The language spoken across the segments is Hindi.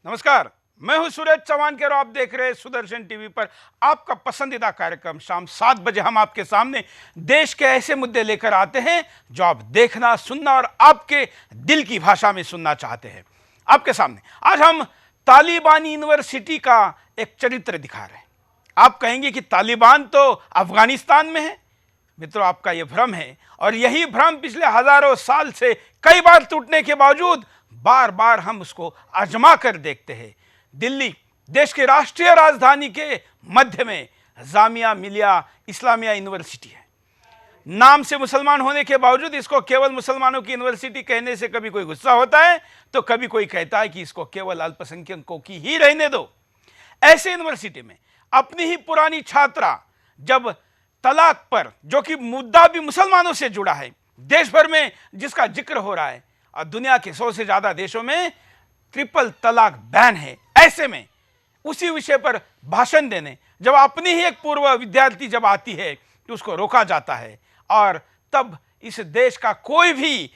नमस्कार, मैं हूं सूरज चौहान और आप देख रहे हैं सुदर्शन टीवी पर आपका पसंदीदा कार्यक्रम। शाम 7 बजे हम आपके सामने देश के ऐसे मुद्दे लेकर आते हैं जो आप देखना, सुनना और आपके दिल की भाषा में सुनना चाहते हैं। आपके सामने आज हम तालिबान यूनिवर्सिटी का एक चरित्र दिखा रहे हैं। आप कहेंगे कि तालिबान तो अफगानिस्तान में है। मित्रों, आपका यह भ्रम है और यही भ्रम पिछले हजारों साल से कई बार टूटने के बावजूद बार बार हम उसको आजमा कर देखते हैं। दिल्ली देश की राष्ट्रीय राजधानी के मध्य में जामिया मिलिया इस्लामिया यूनिवर्सिटी है। नाम से मुसलमान होने के बावजूद इसको केवल मुसलमानों की यूनिवर्सिटी कहने से कभी कोई गुस्सा होता है तो कभी कोई कहता है कि इसको केवल अल्पसंख्यकों की ही रहने दो। ऐसे यूनिवर्सिटी में अपनी ही पुरानी छात्रा जब तलाक पर, जो कि मुद्दा भी मुसलमानों से जुड़ा है, देश भर में जिसका जिक्र हो रहा है और दुनिया के 100 से ज्यादा देशों में ट्रिपल तलाक बैन है, ऐसे में उसी विषय पर भाषण देने जब अपनी ही एक पूर्व विद्यार्थी जब आती है तो उसको रोका जाता है। और तब इस देश का कोई भी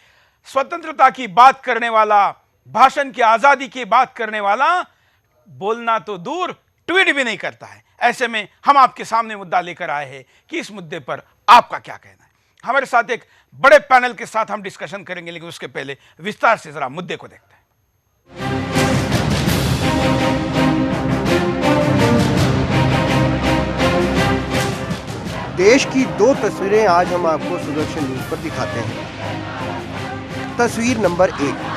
स्वतंत्रता की बात करने वाला, भाषण की आजादी की बात करने वाला बोलना तो दूर ट्वीट भी नहीं करता है। ऐसे में हम आपके सामने मुद्दा लेकर आए हैं कि इस मुद्दे पर आपका क्या कहना है। हमारे साथ एक बड़े पैनल के साथ हम डिस्कशन करेंगे, लेकिन उसके पहले विस्तार से जरा मुद्दे को देखते हैं। देश की दो तस्वीरें आज हम आपको सुदर्शन न्यूज पर दिखाते हैं। तस्वीर नंबर 1,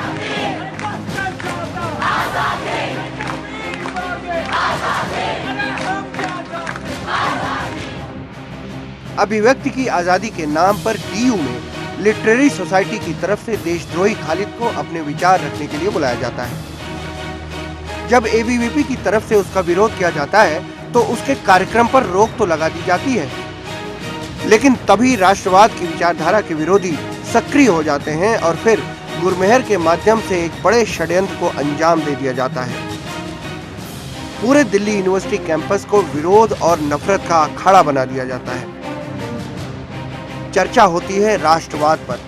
अभिव्यक्ति की आजादी के नाम पर डीयू में लिटरेरी सोसाइटी की तरफ से देशद्रोही खालिद को अपने विचार रखने के लिए बुलाया जाता है। जब एबीवीपी की तरफ से उसका विरोध किया जाता है तो उसके कार्यक्रम पर रोक तो लगा दी जाती है, लेकिन तभी राष्ट्रवाद की विचारधारा के विरोधी सक्रिय हो जाते हैं और फिर गुरमेहर के माध्यम से एक बड़े षड्यंत्र को अंजाम दे दिया जाता है। पूरे दिल्ली यूनिवर्सिटी कैंपस को विरोध और नफरत का अखाड़ा बना दिया जाता है। चर्चा होती है राष्ट्रवाद पर,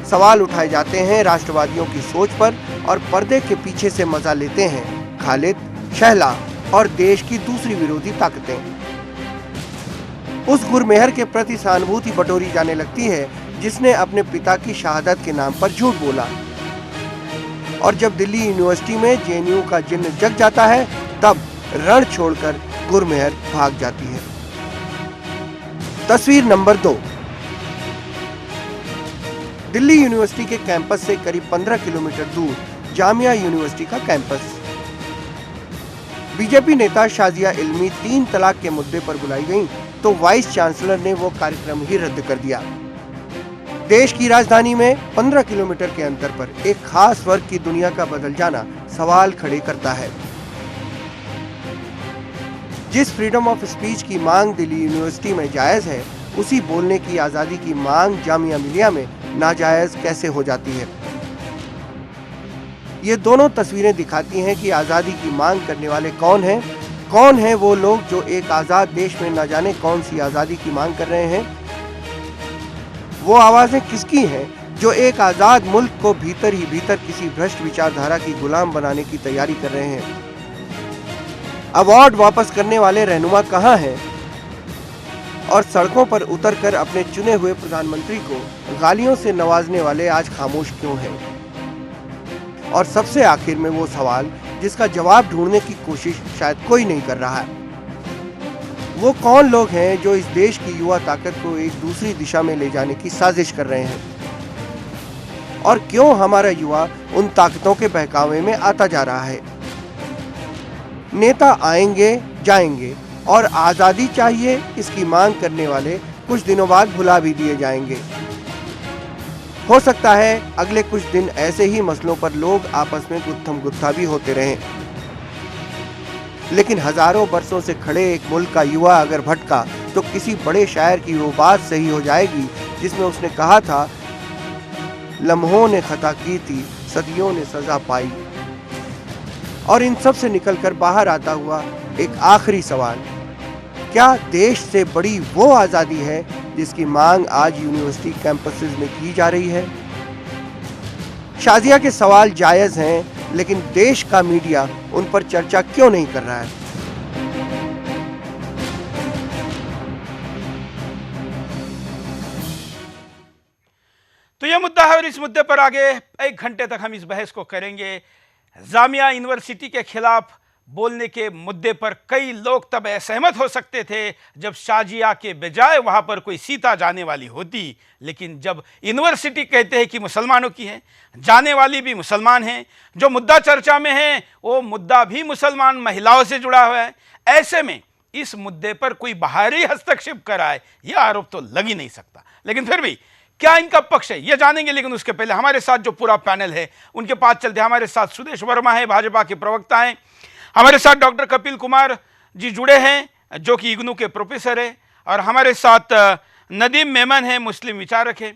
सवाल उठाए जाते हैं राष्ट्रवादियों की सोच पर और पर्दे के पीछे से मजा लेते हैं खालिद, शहला और देश की दूसरी विरोधी ताकतें। उस गुरमेहर के प्रति सहानुभूति बटोरी जाने लगती है जिसने अपने पिता की शहादत के नाम पर झूठ बोला, और जब दिल्ली यूनिवर्सिटी में जेएनयू का जिन्न जग जाता है तब रण छोड़कर गुरमेहर भाग जाती है। तस्वीर नंबर 2, दिल्ली यूनिवर्सिटी के कैंपस से करीब 15 किलोमीटर दूर जामिया यूनिवर्सिटी का कैंपस। बीजेपी नेता शाजिया इल्मी 3 तलाक के मुद्दे पर बुलाई गईं तो वाइस चांसलर ने वो कार्यक्रम ही रद्द कर दिया। देश की राजधानी में 15 किलोमीटर के अंतर पर एक खास वर्ग की दुनिया का बदल जाना सवाल खड़े करता है। जिस फ्रीडम ऑफ स्पीच की मांग दिल्ली यूनिवर्सिटी में जायज है, उसी बोलने की आजादी की मांग जामिया मिलिया में नाजायज कैसे हो जाती है। ये दोनों तस्वीरें दिखाती हैं कि आजादी की मांग करने वाले कौन हैं, कौन हैं वो लोग जो एक आजाद देश में न जाने कौन सी आजादी की मांग कर रहे हैं। वो आवाजें किसकी हैं जो एक आजाद मुल्क को भीतर ही भीतर किसी भ्रष्ट विचारधारा की गुलाम बनाने की तैयारी कर रहे हैं। अवार्ड वापस करने वाले रहनुमा कहां हैं, और सड़कों पर उतरकर अपने चुने हुए प्रधानमंत्री को गालियों से नवाजने वाले आज खामोश क्यों हैं। और सबसे आखिर में वो सवाल जिसका जवाब ढूंढने की कोशिश शायद कोई नहीं कर रहा है, वो कौन लोग हैं जो इस देश की युवा ताकत को एक दूसरी दिशा में ले जाने की साजिश कर रहे हैं, और क्यों हमारा युवा उन ताकतों के बहकावे में आता जा रहा है। नेता आएंगे जाएंगे और आजादी चाहिए इसकी मांग करने वाले कुछ दिनों बाद भुला भी दिए जाएंगे। हो सकता है अगले कुछ दिन ऐसे ही मसलों पर लोग आपस में गुत्थम गुत्था भी होते रहें, लेकिन हजारों बरसों से खड़े एक मुल्क का युवा अगर भटका तो किसी बड़े शायर की वो बात सही हो जाएगी जिसमें उसने कहा था, लम्हों ने खता की थी, सदियों ने सजा पाई। और इन सब से निकलकर बाहर आता हुआ एक आखिरी सवाल, क्या देश से बड़ी वो आजादी है जिसकी मांग आज यूनिवर्सिटी कैंपसेस में की जा रही है। शाजिया के सवाल जायज हैं, लेकिन देश का मीडिया उन पर चर्चा क्यों नहीं कर रहा है? तो यह मुद्दा है और इस मुद्दे पर आगे 1 घंटे तक हम इस बहस को करेंगे। जामिया यूनिवर्सिटी के खिलाफ बोलने के मुद्दे पर कई लोग तब असहमत हो सकते थे जब शाजिया के बजाय वहां पर कोई सीता जाने वाली होती, लेकिन जब यूनिवर्सिटी कहते हैं कि मुसलमानों की है, जाने वाली भी मुसलमान हैं, जो मुद्दा चर्चा में है वो मुद्दा भी मुसलमान महिलाओं से जुड़ा हुआ है, ऐसे में इस मुद्दे पर कोई बाहरी हस्तक्षेप कराए यह आरोप तो लग ही नहीं सकता। लेकिन फिर भी क्या इनका पक्ष है यह जानेंगे, लेकिन उसके पहले हमारे साथ जो पूरा पैनल है उनके पास चलते हैं। हमारे साथ सुदेश वर्मा है, भाजपा के प्रवक्ता हैं। हमारे साथ डॉक्टर कपिल कुमार जी जुड़े हैं जो कि इग्नू के प्रोफेसर है, और हमारे साथ नदीम मेमन है, मुस्लिम विचारक है।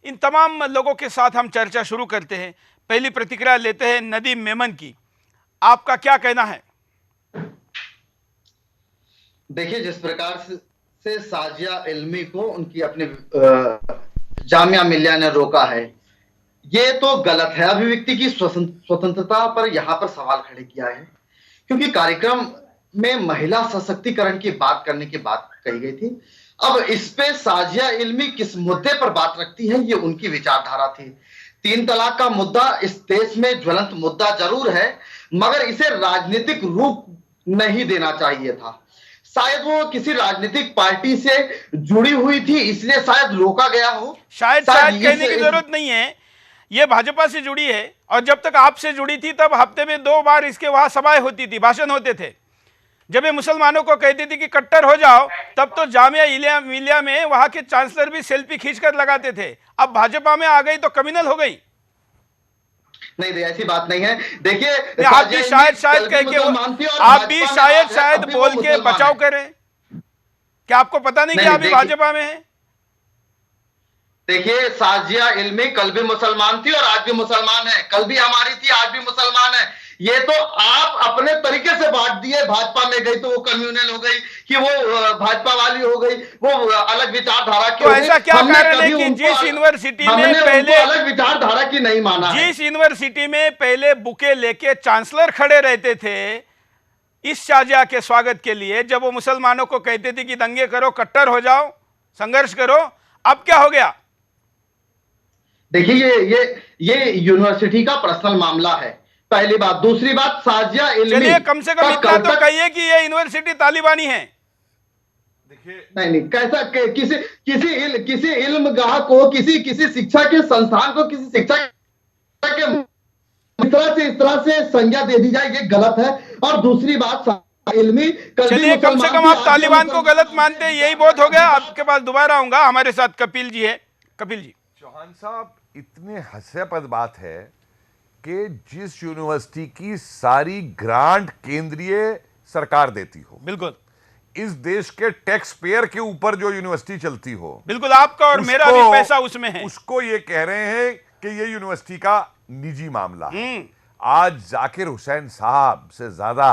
इन तमाम लोगों के साथ हम चर्चा शुरू करते हैं। पहली प्रतिक्रिया लेते हैं नदीम मेमन की, आपका क्या कहना है? देखिए, जिस प्रकार से साजिया इल्मी को उनकी अपने जामिया मिल्लिया ने रोका है, ये तो गलत है। अभिव्यक्ति की स्वतंत्रता पर यहाँ पर सवाल खड़े किया है, क्योंकि कार्यक्रम में महिला सशक्तिकरण की बात करने की बात कही गई थी। अब इस पे साजिया इल्मी किस मुद्दे पर बात रखती है, ये उनकी विचारधारा थी। 3 तलाक का मुद्दा इस देश में ज्वलंत मुद्दा जरूर है, मगर इसे राजनीतिक रूप नहीं देना चाहिए था। शायद वो किसी राजनीतिक पार्टी से जुड़ी हुई थी, इसलिए शायद रोका गया हो। शायद कहने की जरूरत नहीं है, ये भाजपा से जुड़ी है, और जब तक आपसे जुड़ी थी तब हफ्ते में 2 बार इसके वहां सभाएं होती थी, भाषण होते थे। जब ये मुसलमानों को कहती थी कि कट्टर हो जाओ, तब तो जामिया मिलिया में वहां के चांसलर भी सेल्फी खींचकर लगाते थे। अब भाजपा में आ गई तो कम्युनल हो गई। नहीं, ऐसी बात नहीं है। देखिए, आप भी शायद कह के आप भी शायद बोल के बचाव करें। क्या आपको पता नहीं कि आप भी भाजपा में हैं? देखिए, साजिया इल्मी कल भी मुसलमान थी और आज भी मुसलमान है। कल भी हमारी थी, आज भी मुसलमान है। ये तो आप अपने तरीके से बांट दिए। भाजपा में गई तो वो कम्युनल हो गई, कि वो भाजपा वाली हो गई, वो अलग विचारधारा की। तो ऐसा क्या कारण है कि जिस यूनिवर्सिटी में पहले अलग विचारधारा की नहीं माना, जिस यूनिवर्सिटी में पहले बुके लेके चांसलर खड़े रहते थे इस शाजिया के स्वागत के लिए, जब वो मुसलमानों को कहते थे कि दंगे करो, कट्टर हो जाओ, संघर्ष करो, अब क्या हो गया? देखिए, ये यूनिवर्सिटी का पर्सनल मामला है, पहली बात। दूसरी बात, साजिया इल्मी, चलिए कम से कम इतना तो कहिए कि ये यूनिवर्सिटी तालिबानी है। देखिए, नहीं, कैसा किसी इल्मगाह को, किसी शिक्षा के संस्थान को, किसी शिक्षा के इस तरह से संज्ञा दे दी जाए, ये गलत है। और दूसरी बात, इल्मी, चलिए कम से कम आप तालिबान को गलत मानते हैं, यही बहुत हो गया। आपके पास दोबारा आऊंगा। हमारे साथ कपिल जी है। कपिल जी। चौहान साहब, इतने हास्यास्पद बात है कि जिस यूनिवर्सिटी की सारी ग्रांट केंद्रीय सरकार देती हो, बिल्कुल इस देश के टैक्स पेयर के ऊपर जो यूनिवर्सिटी चलती हो, बिल्कुल आपका और मेरा भी पैसा उसमें है, उसको ये कह रहे हैं कि ये यूनिवर्सिटी का निजी मामला है। आज जाकिर हुसैन साहब से ज्यादा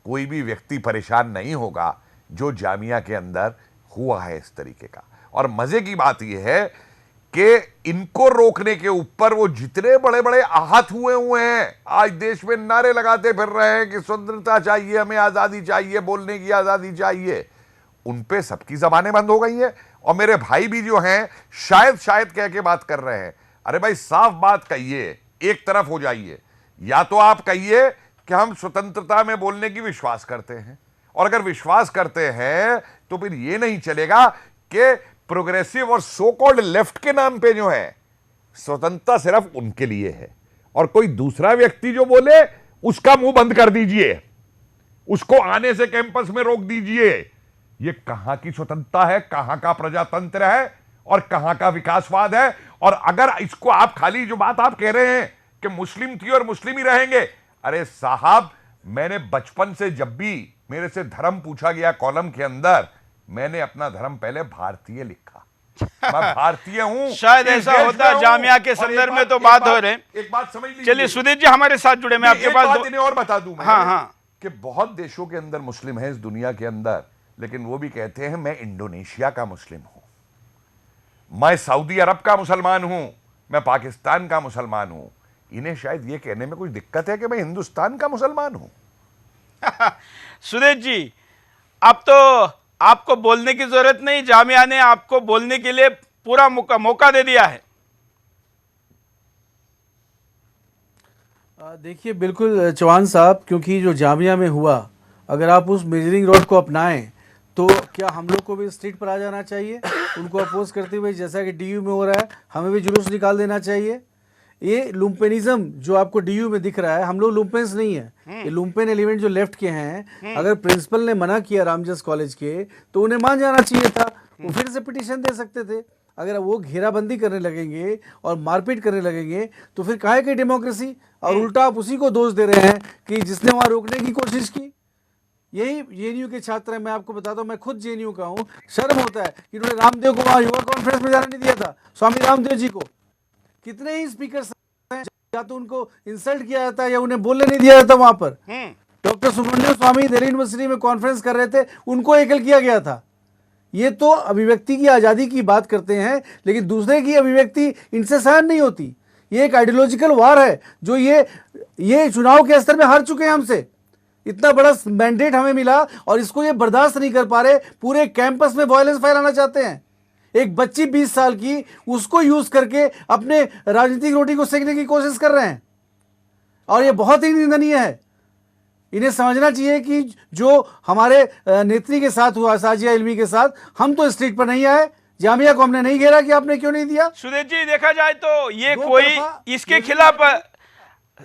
कोई भी व्यक्ति परेशान नहीं होगा जो जामिया के अंदर हुआ है इस तरीके का। और मजे की बात यह है कि इनको रोकने के ऊपर वो जितने बड़े बड़े आहत हुए हैं, आज देश में नारे लगाते फिर रहे हैं कि स्वतंत्रता चाहिए, हमें आजादी चाहिए, बोलने की आजादी चाहिए, उन पे सबकी जबानें बंद हो गई हैं। और मेरे भाई भी जो हैं शायद कह के बात कर रहे हैं। अरे भाई, साफ बात कहिए, एक तरफ हो जाइए। या तो आप कहिए कि हम स्वतंत्रता में बोलने की विश्वास करते हैं, और अगर विश्वास करते हैं तो फिर यह नहीं चलेगा कि प्रोग्रेसिव और सो कॉल्ड लेफ्ट के नाम पे जो है स्वतंत्रता सिर्फ उनके लिए है, और कोई दूसरा व्यक्ति जो बोले उसका मुंह बंद कर दीजिए, उसको आने से कैंपस में रोक दीजिए। ये कहां की स्वतंत्रता है, कहां का प्रजातंत्र है, और कहां का विकासवाद है? और अगर इसको आप खाली जो बात आप कह रहे हैं कि मुस्लिम थी और मुस्लिम ही रहेंगे, अरे साहब, मैंने बचपन से जब भी मेरे से धर्म पूछा गया कॉलम के अंदर, मैंने अपना धर्म पहले भारतीय लिखा। मैं भारतीय हूं। शायद ऐसा होता है जामिया के संदर्भ में तो बात हो रहे। एक बात समझ लीजिए। चलिए सुदेश जी हमारे साथ जुड़े, मैं आपके पास इन्हें और बता दूं। हाँ, कि बहुत देशों के अंदर मुस्लिम है इस दुनिया के अंदर, लेकिन वो भी कहते हैं मैं इंडोनेशिया का मुस्लिम हूं, मैं सऊदी अरब का मुसलमान हूं, मैं पाकिस्तान का मुसलमान हूं। इन्हें शायद ये कहने में कुछ दिक्कत है कि मैं हिंदुस्तान का मुसलमान हूं। सुदेश जी, अब तो आपको बोलने की जरूरत नहीं, जामिया ने आपको बोलने के लिए पूरा मौका दे दिया है। देखिए बिल्कुल चौहान साहब, क्योंकि जो जामिया में हुआ, अगर आप उस मेजरिंग रॉड को अपनाएं तो क्या हम लोग को भी स्ट्रीट पर आ जाना चाहिए उनको अपोज करते हुए, जैसा कि डीयू में हो रहा है, हमें भी जुलूस निकाल देना चाहिए। ये लुम्पेनिज्म जो आपको डीयू में दिख रहा है, हम लोग लुम्पेन्स नहीं है, ये लुम्पेन एलिमेंट जो लेफ्ट के हैं, अगर प्रिंसिपल ने मना किया रामजस कॉलेज के तो उन्हें मान जाना चाहिए था, वो फिर से पिटीशन दे सकते थे। अगर वो घेराबंदी करने लगेंगे और मारपीट करने लगेंगे तो फिर काहे की डेमोक्रेसी, और उल्टा आप उसी को दोष दे रहे हैं कि जिसने वहाँ रोकने की कोशिश की। यही जेएनयू के छात्र हैं, मैं आपको बताता हूँ, मैं खुद जेएनयू का हूँ। शर्म होता है कि उन्होंने रामदेव को वहाँ युवा कॉन्फ्रेंस में जाने नहीं दिया था, स्वामी रामदेव जी को। कितने ही स्पीकर हैं, या तो उनको इंसल्ट किया जाता है या उन्हें बोलने नहीं दिया जाता वहाँ पर। डॉक्टर सुब्रमण्यम स्वामी दिल्ली यूनिवर्सिटी में कॉन्फ्रेंस कर रहे थे, उनको एकल किया गया था। ये तो अभिव्यक्ति की आज़ादी की बात करते हैं, लेकिन दूसरे की अभिव्यक्ति इनसे सहन नहीं होती। ये एक आइडियोलॉजिकल वार है जो ये चुनाव के स्तर में हार चुके हैं हमसे। इतना बड़ा मैंडेट हमें मिला और इसको ये बर्दाश्त नहीं कर पा रहे, पूरे कैंपस में वायलेंस फैलाना चाहते हैं। एक बच्ची 20 साल की, उसको यूज करके अपने राजनीतिक रोटी को सेकने की कोशिश कर रहे हैं, और ये बहुत ही निंदनीय है। इन्हें समझना चाहिए कि जो हमारे नेत्री के साथ हुआ, साजिया इल्मी के साथ, हम तो स्ट्रीट पर नहीं आए, जामिया को हमने नहीं घेरा कि आपने क्यों नहीं दिया। सुदेश जी, देखा जाए तो ये कोई इसके खिलाफ,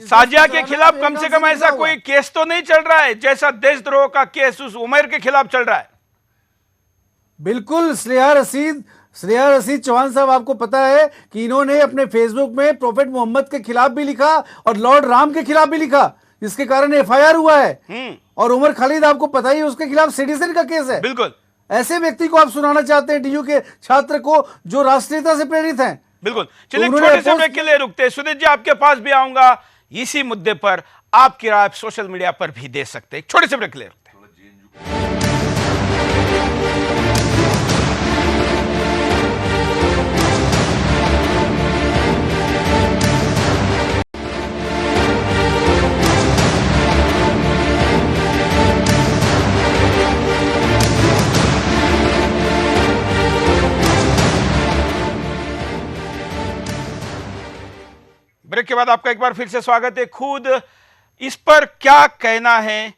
साजिया के खिलाफ कम से कम ऐसा कोई केस तो नहीं चल रहा है जैसा देशद्रोह का केस उस उमर के खिलाफ चल रहा है। बिल्कुल। स्नेहा रशीद चौहान साहब, आपको पता है कि इन्होंने अपने फेसबुक में प्रोफेट मोहम्मद के खिलाफ भी लिखा और लॉर्ड राम के खिलाफ भी लिखा, जिसके कारण एफआईआर हुआ है। और उमर खालिद आपको पता ही, उसके खिलाफ सेडिशन का केस है। बिल्कुल। ऐसे व्यक्ति को आप सुनाना चाहते हैं, डीयू के छात्र को जो राष्ट्रीयता से प्रेरित हैं। बिल्कुल। चलिए छोटे से ब्रेक के लिए रुकते हैं। सुदेश जी, आपके पास भी आऊंगा इसी मुद्दे पर, आपकी राय सोशल मीडिया पर भी दे सकते हैं। छोटे से ब्रेक के लिए रुकते हैं। ब्रेक के बाद आपका एक बार फिर से स्वागत है। खुद इस पर क्या कहना है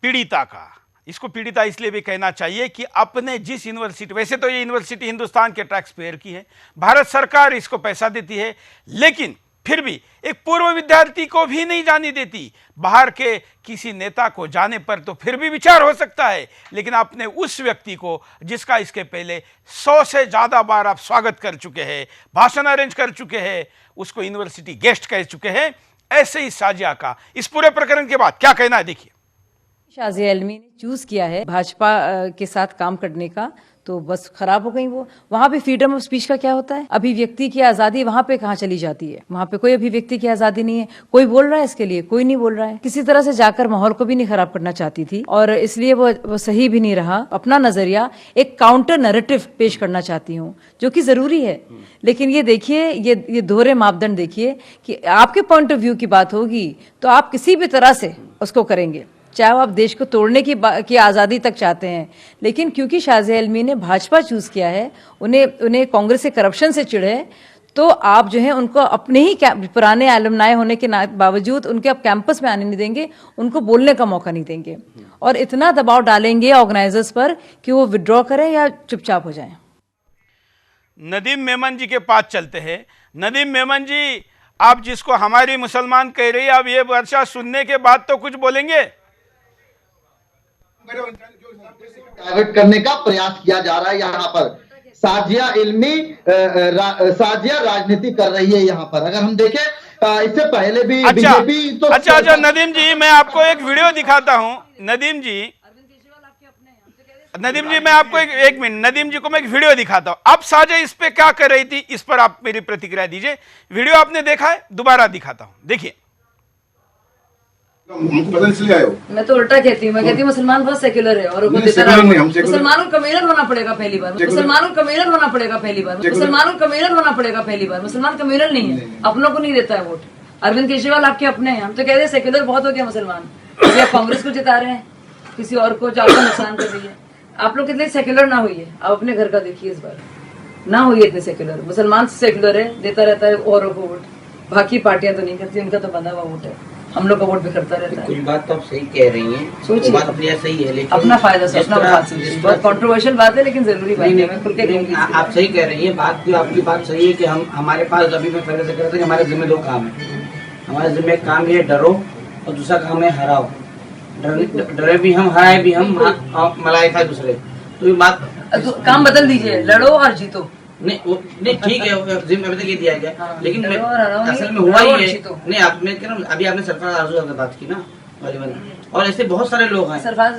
पीड़िता का? इसको पीड़िता इसलिए भी कहना चाहिए कि अपने जिस यूनिवर्सिटी, वैसे तो ये यूनिवर्सिटी हिंदुस्तान के टैक्स पेयर की है, भारत सरकार इसको पैसा देती है, लेकिन फिर भी एक पूर्व विद्यार्थी को भी नहीं जाने देती। बाहर के किसी नेता को जाने पर तो फिर भी विचार हो सकता है, लेकिन आपने उस व्यक्ति को जिसका इसके पहले 100 से ज्यादा बार आप स्वागत कर चुके हैं, भाषण अरेंज कर चुके हैं, उसको यूनिवर्सिटी गेस्ट कह चुके हैं, ऐसे ही साजिया का इस पूरे प्रकरण के बाद क्या कहना है, देखिए। शाजिया इल्मी ने चूज किया है भाजपा के साथ काम करने का, तो बस खराब हो गई वो। वहां पे फ्रीडम ऑफ स्पीच का क्या होता है? अभिव्यक्ति की आजादी वहां पे कहाँ चली जाती है? वहां पे कोई अभिव्यक्ति की आजादी नहीं है। कोई बोल रहा है इसके लिए? कोई नहीं बोल रहा है। किसी तरह से जाकर माहौल को भी नहीं खराब करना चाहती थी, और इसलिए वो सही भी नहीं रहा। अपना नजरिया एक काउंटर नैरेटिव पेश करना चाहती हूँ, जो कि जरूरी है। लेकिन ये देखिए, ये दोहरे मापदंड देखिए कि आपके पॉइंट ऑफ व्यू की बात होगी तो आप किसी भी तरह से उसको करेंगे, चाहे वो आप देश को तोड़ने की आज़ादी तक चाहते हैं। लेकिन क्योंकि शाजिया इल्मी ने भाजपा चूज किया है, उन्हें कांग्रेस के करप्शन से चिढ़ है, तो आप जो है उनको अपने ही पुराने एलुमनाई होने के बावजूद उनके आप कैंपस में आने नहीं देंगे, उनको बोलने का मौका नहीं देंगे, और इतना दबाव डालेंगे ऑर्गेनाइजर्स पर कि वो विड्रॉ करें या चुपचाप हो जाएं। नदीम मेमन जी के पास चलते हैं। नदीम मेमन जी, आप जिसको हमारी मुसलमान कह रही है, अब ये वर्षा सुनने के बाद तो कुछ बोलेंगे? टारगेट करने का प्रयास किया जा रहा है। यहाँ पर साजिया इल्मी साजिया राजनीति कर रही है। यहाँ पर अगर हम देखें, इससे पहले भी बीजेपी तो अच्छा नदीम जी, मैं आपको एक वीडियो दिखाता हूँ। नदीम जी, मैं आपको एक मिनट, नदीम जी को मैं एक वीडियो दिखाता हूँ। अब साजिया इस पे क्या कर रही थी, इस पर आप मेरी प्रतिक्रिया दीजिए। वीडियो आपने देखा है? दोबारा दिखाता हूँ, देखिए। हमको पता इसलिए आए हो? मैं तो उल्टा कहती हूँ, मैं कहती हूँ मुसलमान बहुत सेक्युलर है, और मुसलमानों को कम्युनल होना पड़ेगा पहली बार। मुसलमानों को कम्युनल होना पड़ेगा पहली बार। मुसलमानों को कम्युनल होना पड़ेगा पहली बार। मुसलमान कम्युनल नहीं है, अपनों को नहीं देता है वोट। अरविंद केजरीवाल आपके अपने हैं, हम तो कह रहे हैं सेक्युलर बहुत हो गया मुसलमान, अभी आप कांग्रेस को जिता रहे हैं, किसी और को जो आपका नुकसान कर रही है। आप लोग कितने सेक्युलर ना होइए, आप अपने घर का देखिए, इस बार ना होइए इतने सेक्युलर। मुसलमान सेक्युलर है, देता रहता है औरों को वोट, बाकी पार्टियां तो नहीं करती, उनका तो बंधा हुआ वोट है, हम लोग का वोट भी करता रहता है। कुछ बात तो आप सही कह रही हैं, सोचिए, बात अपनी सही है, लेकिन अपना फायदा से अपना बात सोचिए, बहुत कंट्रोवर्शियल बात है लेकिन जरूरी बात है, मैं खुल के कहूंगी। आप सही कह रही हैं, बात जो आपकी बात सही है कि हम हमारे पास अभी मैं पहले से कह रहा था कि हमारे जिम्मे 2 काम है। हमारे जिम्मे एक काम ये डरो और दूसरा काम है हराओ। डरे भी हम, हराए भी हम, मलाइका दूसरे। तो ये बात काम बदल दीजिए, लड़ो और जीतो। नहीं ठीक है, जिम्मे अभी तक ये दिया गया, हाँ, लेकिन लड़ो और हराओ असल में नहीं, हुआ लड़ो और ही है। जीतो। नहीं आप, मैं कह रहा हूँ अभी आपने सरफराज आरज़ू की बात की ना वाली, और ऐसे बहुत सारे लोग हैं। सरफराज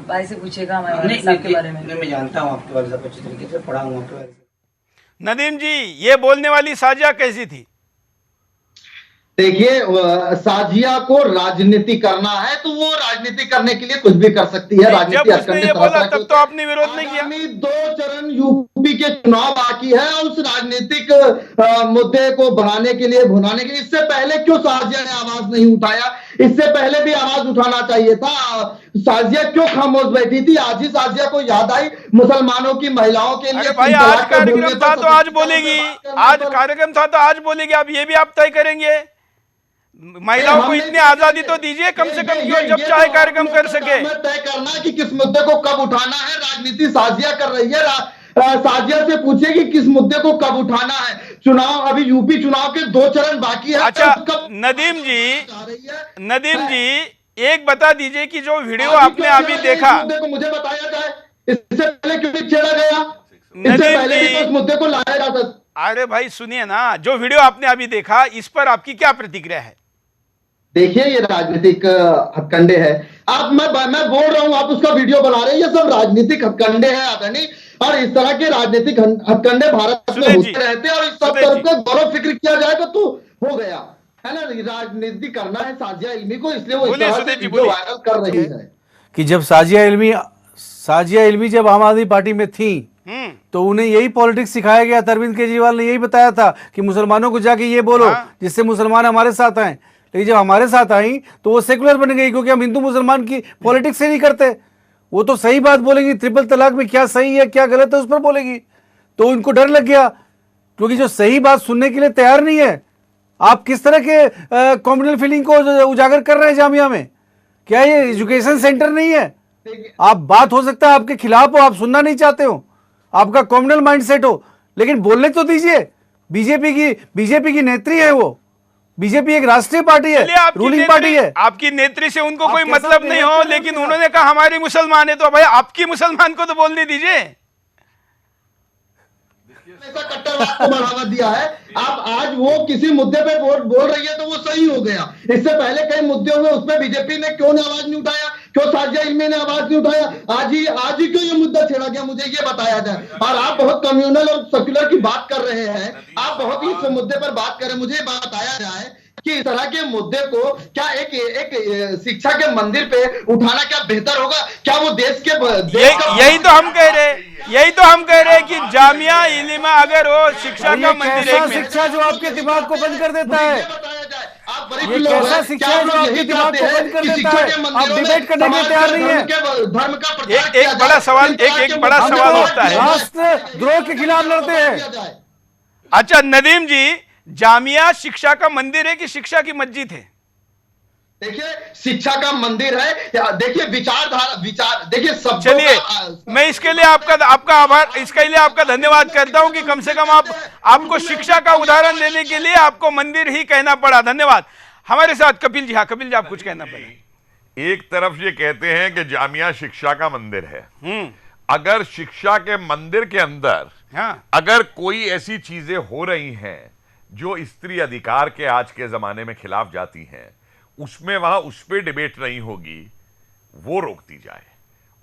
भाई से पूछेगा हमारे नहीं साहब के बारे में। मैं जानता हूँ आपके बारे में अच्छी तरीके से, पढ़ा हूँ आपके बारे में। नदीम जी, ये बोलने वाली साजिया कैसी थी? देखिए, साजिया को राजनीति करना है तो वो राजनीति करने के लिए कुछ भी कर सकती है। जब उसने ये बोला तब तो आपने विरोध नहीं किया। आगामी 2 चरण यूपी के चुनाव बाकी है और उस राजनीतिक मुद्दे को बढ़ाने के लिए, भुनाने के लिए, इससे पहले क्यों साजिया ने आवाज नहीं उठाया? इससे पहले भी आवाज उठाना चाहिए था। साजिया क्यों खामोश बैठी थी? आज ही साजिया को याद आई मुसलमानों की महिलाओं के लिए। भाई आज कार्यक्रम था तो आज बोलेगी, आज कार्यक्रम था तो आज बोलेगी। अब ये भी आप तय करेंगे? महिलाओं को इतनी आजादी तो दीजिए कम से कम, क्यों जब चाहे कार्यक्रम कर सके। तय करना कि किस मुद्दे को कब उठाना है। राजनीति साजिया कर रही है। साजिया से पूछिए कि किस मुद्दे को कब उठाना है। चुनाव, अभी यूपी चुनाव के 2 चरण बाकी है। अच्छा नदीम जी, एक बता दीजिए कि जो वीडियो आपने अभी देखा, मुद्दे को मुझे बताया जाए, इससे पहले क्यों नहीं छेड़ा गया? इससे नदीम पहले भी जी, तो इस मुद्दे को लाया जा सकता। अरे भाई सुनिए ना, जो वीडियो आपने अभी देखा इस पर आपकी क्या प्रतिक्रिया है? देखिए, ये राजनीतिक हथकंडे है। आप मैं बोल रहा हूं, आप उसका वीडियो बना रहे हैं, ये सब राजनीतिक हथकंडे हैं आदरणीय। और इस तरह के राजनीतिक हथकंडे भारत में होते रहते हैं और इस सब तरफ का गौरव फिक्र किया जाएगा तो हो गया है ना। राजनीति करना है साजिया इल्मी को, इसलिए वो इस तरह से वीडियो वायरल कर रही है। कि जब साजिया इल्मी जब आम आदमी पार्टी में थी तो उन्हें यही पॉलिटिक्स सिखाया गया था। अरविंद केजरीवाल ने यही बताया था कि मुसलमानों को जाके ये बोलो जिससे मुसलमान हमारे साथ आए। लेकिन जब हमारे साथ आई तो वो सेकुलर बन गई, क्योंकि हम हिंदू मुसलमान की पॉलिटिक्स से नहीं करते। वो तो सही बात बोलेगी, ट्रिपल तलाक में क्या सही है क्या गलत है उस पर बोलेगी। तो उनको डर लग गया, क्योंकि जो सही बात सुनने के लिए तैयार नहीं है। आप किस तरह के कम्युनल फीलिंग को उजागर कर रहे हैं जामिया में? क्या ये एजुकेशन सेंटर नहीं है? आप बात हो सकता है आपके खिलाफ हो, आप सुनना नहीं चाहते हो, आपका कम्युनल माइंडसेट हो, लेकिन बोलने तो दीजिए। बीजेपी की नेत्री है वो। बीजेपी एक राष्ट्रीय पार्टी है, रूलिंग पार्टी है। आपकी नेत्री से उनको कोई मतलब नहीं हो, लेकिन उन्होंने कहा हमारी मुसलमान है, तो भाई आपकी मुसलमान को तो बोलने दीजिए। ऐसा कट्टरवाद को बढ़ावा दिया है। आप आज वो किसी मुद्दे पे बोल रही है तो वो सही हो गया। इससे पहले कई मुद्दे हुए, उस पर बीजेपी ने क्यों आवाज नहीं उठाया? क्यों साजिया इल्मी ने आवाज नहीं उठाया? आज ही क्यों ये मुद्दा छेड़ा गया? मुझे ये बताया जाए। और आप बहुत कम्युनल और सेक्युलर की बात कर रहे हैं, आप बहुत ही इस मुद्दे पर बात कर रहे हैं। मुझे बताया जाए कि इस तरह के मुद्दे को क्या एक शिक्षा के मंदिर पे उठाना क्या बेहतर होगा? क्या वो देश के यही तो हम कह रहे हैं कि जामिया इल्मा अगर वो शिक्षा का मंदिर है, शिक्षा जो आपके दिमाग को बंद कर देता है। आप ये कैसा शिक्षा है जो आपके दिमाग को बंद कर देता है? आप डिबेट करने के लिए तैयार नहीं है। धर्म का प्रचार एक बड़ा सवाल उठता है, राष्ट्र द्रोह के खिलाफ लड़ते हैं। अच्छा नदीम जी, जामिया शिक्षा का मंदिर है कि शिक्षा की मस्जिद है? देखिए, शिक्षा का मंदिर है। देखिए, विचार देखिए सब। चलिए, मैं इसके लिए आपका आभार, इसके लिए आपका धन्यवाद करता हूं कि कम से कम आपको शिक्षा का उदाहरण देने के लिए आपको मंदिर ही कहना पड़ा। धन्यवाद। हमारे साथ कपिल जी। हाँ कपिल जी, आप कुछ कहना पड़े। एक तरफ ये कहते हैं कि जामिया शिक्षा का मंदिर है। अगर शिक्षा के मंदिर के अंदर अगर कोई ऐसी चीजें हो रही हैं जो स्त्री अधिकार के आज के जमाने में खिलाफ जाती हैं, उसमें वहां उस पर डिबेट नहीं होगी, वो रोक दी जाए।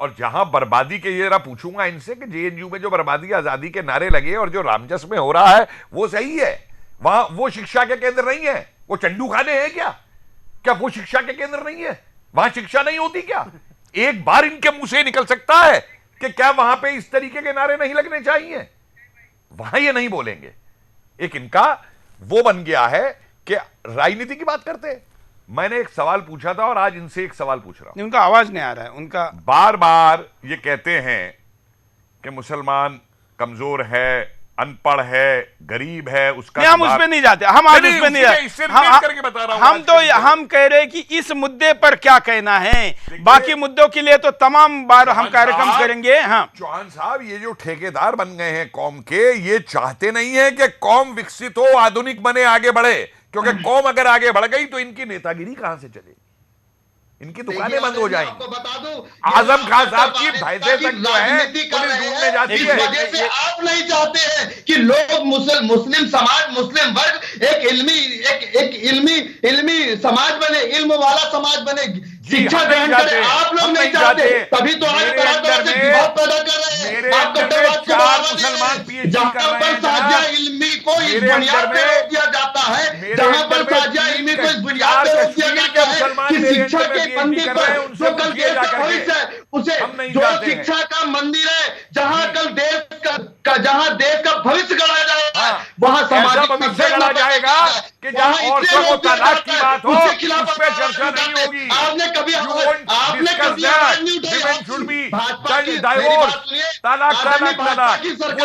और जहां बर्बादी के, ये जरा पूछूंगा इनसे कि जेएनयू में जो बर्बादी आजादी के नारे लगे और जो रामजस में हो रहा है वो सही है? वहां वो शिक्षा के केंद्र नहीं है, वो चंडू खाने हैं क्या वो शिक्षा के केंद्र नहीं है? वहां शिक्षा नहीं होती क्या? एक बार इनके मुंह से निकल सकता है कि क्या वहां पे इस तरीके के नारे नहीं लगने चाहिए? वहां ये नहीं बोलेंगे। एक इनका वो बन गया है कि राजनीति की बात करते हैं। मैंने एक सवाल पूछा था और आज इनसे एक सवाल पूछ रहा हूं। उनका आवाज नहीं आ रहा है उनका। बार बार ये कहते हैं कि मुसलमान कमजोर है, अनपढ़ है, गरीब है, उसका नहीं, हम उस पे नहीं जाते, हम आज उस पे नहीं जाते। हम तो हम कह रहे हैं कि इस मुद्दे पर क्या कहना है, बाकी मुद्दों के लिए तो तमाम बार हम कार्यक्रम करेंगे। हाँ चौहान साहब, ये जो ठेकेदार बन गए हैं कौम के, ये चाहते नहीं है कि कौम विकसित हो, आधुनिक बने, आगे बढ़े, क्योंकि कौम अगर आगे बढ़ गई तो इनकी नेतागिरी कहां से चलेगी, इनकी दुकानें बंद हो जाएंगी। आपको बता दूं, आजम खान साहब की भैंसे तक जो है पुलिस ढूंढने जाती है। इस वजह से आप नहीं चाहते हैं कि लोग मुस्लिम समाज, मुस्लिम वर्ग एक इल्मी समाज बने, इल्म वाला समाज बने, शिक्षा ग्रहण करे। आप लोग नहीं चाहते, तभी तो आज तरह तरह से विवाद पैदा कर रहे हैं। आप कट्टरवाद को बढ़ावा दे रहे हैं। जहां पर साजिया इल्मी को इस बुनियाद पे रोक दिया जाता है, जहां पर साजिया इल्मी को इस बुनियाद पे रोक दिया जाता है कि शिक्षा के मंदिर पर जो कल देश का भविष्य है, उसे जो शिक्षा का मंदिर है, जहां कल जहां देश का भविष्य गढ़ा जाएगा, वहां सामाजिक भविष्य गढ़ा जाएगा कि जहां औरतों को तलाक की बात हो, उस पे चर्चा नहीं होगी। आपने कभी आवाज नहीं उठाई। भाजपा की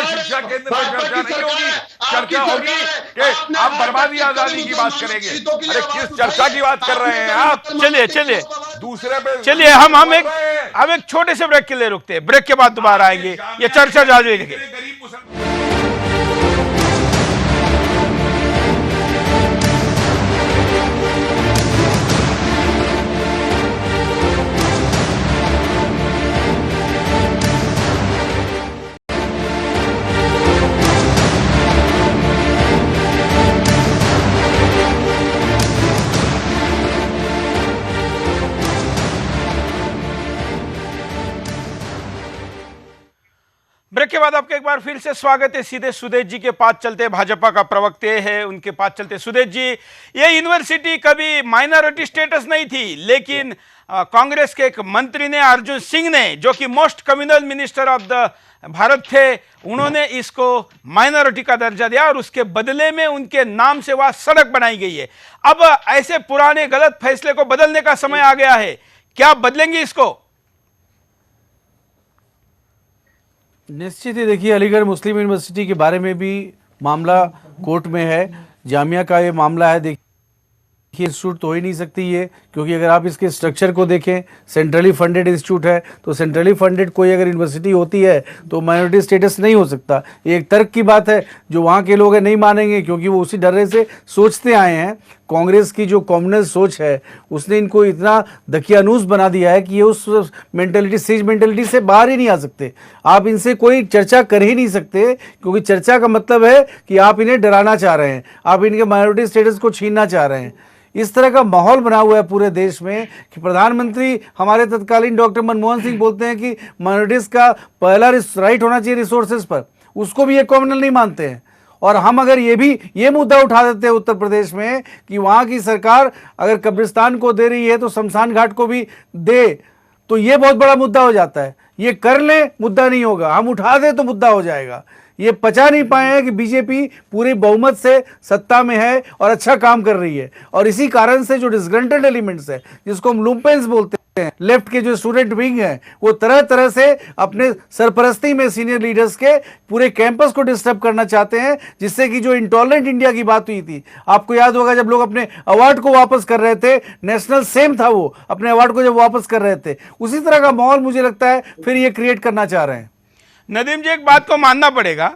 शिक्षा केंद्र में चर्चा नहीं होगी। चर्चा होगी कि आप बर्बादी आजादी की बात करेंगे। अरे किस चर्चा की बात कर रहे हैं आप? चलिए दूसरे पे चलिए हम एक छोटे से ब्रेक के लिए रुकते हैं, ब्रेक के बाद दोबारा आएंगे, ये चर्चा जारी रहेगी। ब्रेक के बाद आपका एक बार फिर से स्वागत है। सीधे सुदेश जी के पास चलते, भाजपा का प्रवक्ते हैं, उनके पास चलते। सुदेश जी, ये यूनिवर्सिटी कभी माइनॉरिटी स्टेटस नहीं थी, लेकिन कांग्रेस के एक मंत्री ने, अर्जुन सिंह ने, जो कि most communal minister of the Bharat थे, उन्होंने इसको माइनॉरिटी का दर्जा दिया और उसके बदले में उनके नाम से वह सड़क बनाई गई है। अब ऐसे पुराने गलत फैसले को बदलने का समय आ गया है, क्या बदलेंगे इसको? निश्चित ही देखिए, अलीगढ़ मुस्लिम यूनिवर्सिटी के बारे में भी मामला कोर्ट में है, जामिया का ये मामला है। देखिए इंस्टीट्यूट तो हो ही नहीं सकती ये, क्योंकि अगर आप इसके स्ट्रक्चर को देखें, सेंट्रली फंडेड इंस्टीट्यूट है, तो सेंट्रली फंडेड कोई अगर यूनिवर्सिटी होती है तो माइनॉरिटी स्टेटस नहीं हो सकता। ये एक तर्क की बात है, जो वहाँ के लोग हैं नहीं मानेंगे, क्योंकि वो उसी डर से सोचते आए हैं। कांग्रेस की जो कॉम्युनल सोच है उसने इनको इतना दकियानूस बना दिया है कि ये उस मेंटेलिटी, सीज मेंटेलिटी से बाहर ही नहीं आ सकते। आप इनसे कोई चर्चा कर ही नहीं सकते, क्योंकि चर्चा का मतलब है कि आप इन्हें डराना चाह रहे हैं, आप इनके माइनॉरिटी स्टेटस को छीनना चाह रहे हैं। इस तरह का माहौल बना हुआ है पूरे देश में कि प्रधानमंत्री हमारे तत्कालीन डॉक्टर मनमोहन सिंह बोलते हैं कि माइनॉरिटीज़ का पहला राइट होना चाहिए रिसोर्सेज पर, उसको भी ये कॉम्युनल नहीं मानते हैं। और हम अगर ये मुद्दा उठा देते हैं उत्तर प्रदेश में कि वहाँ की सरकार अगर कब्रिस्तान को दे रही है तो शमशान घाट को भी दे, तो ये बहुत बड़ा मुद्दा हो जाता है। ये कर ले मुद्दा नहीं होगा, हम उठा दें तो मुद्दा हो जाएगा। ये पचा नहीं पाए हैं कि बीजेपी पूरी बहुमत से सत्ता में है और अच्छा काम कर रही है, और इसी कारण से जो डिसग्रंटेड एलिमेंट्स है, जिसको हम लुम्पेंस बोलते हैं, लेफ्ट के जो स्टूडेंट विंग है, वो तरह तरह से अपने सरपरस्ती में सीनियर लीडर्स के पूरे कैंपस को डिस्टर्ब करना चाहते हैं, जिससे कि जो इंटॉलरेंट इंडिया की बात हुई थी, आपको याद होगा जब लोग अपने अवार्ड को वापस कर रहे थे, नेशनल सेम था वो, अपने अवार्ड को जब वापस कर रहे थे, उसी तरह का माहौल मुझे लगता है फिर ये क्रिएट करना चाह रहे हैं। नदीम जी, एक बात को मानना पड़ेगा,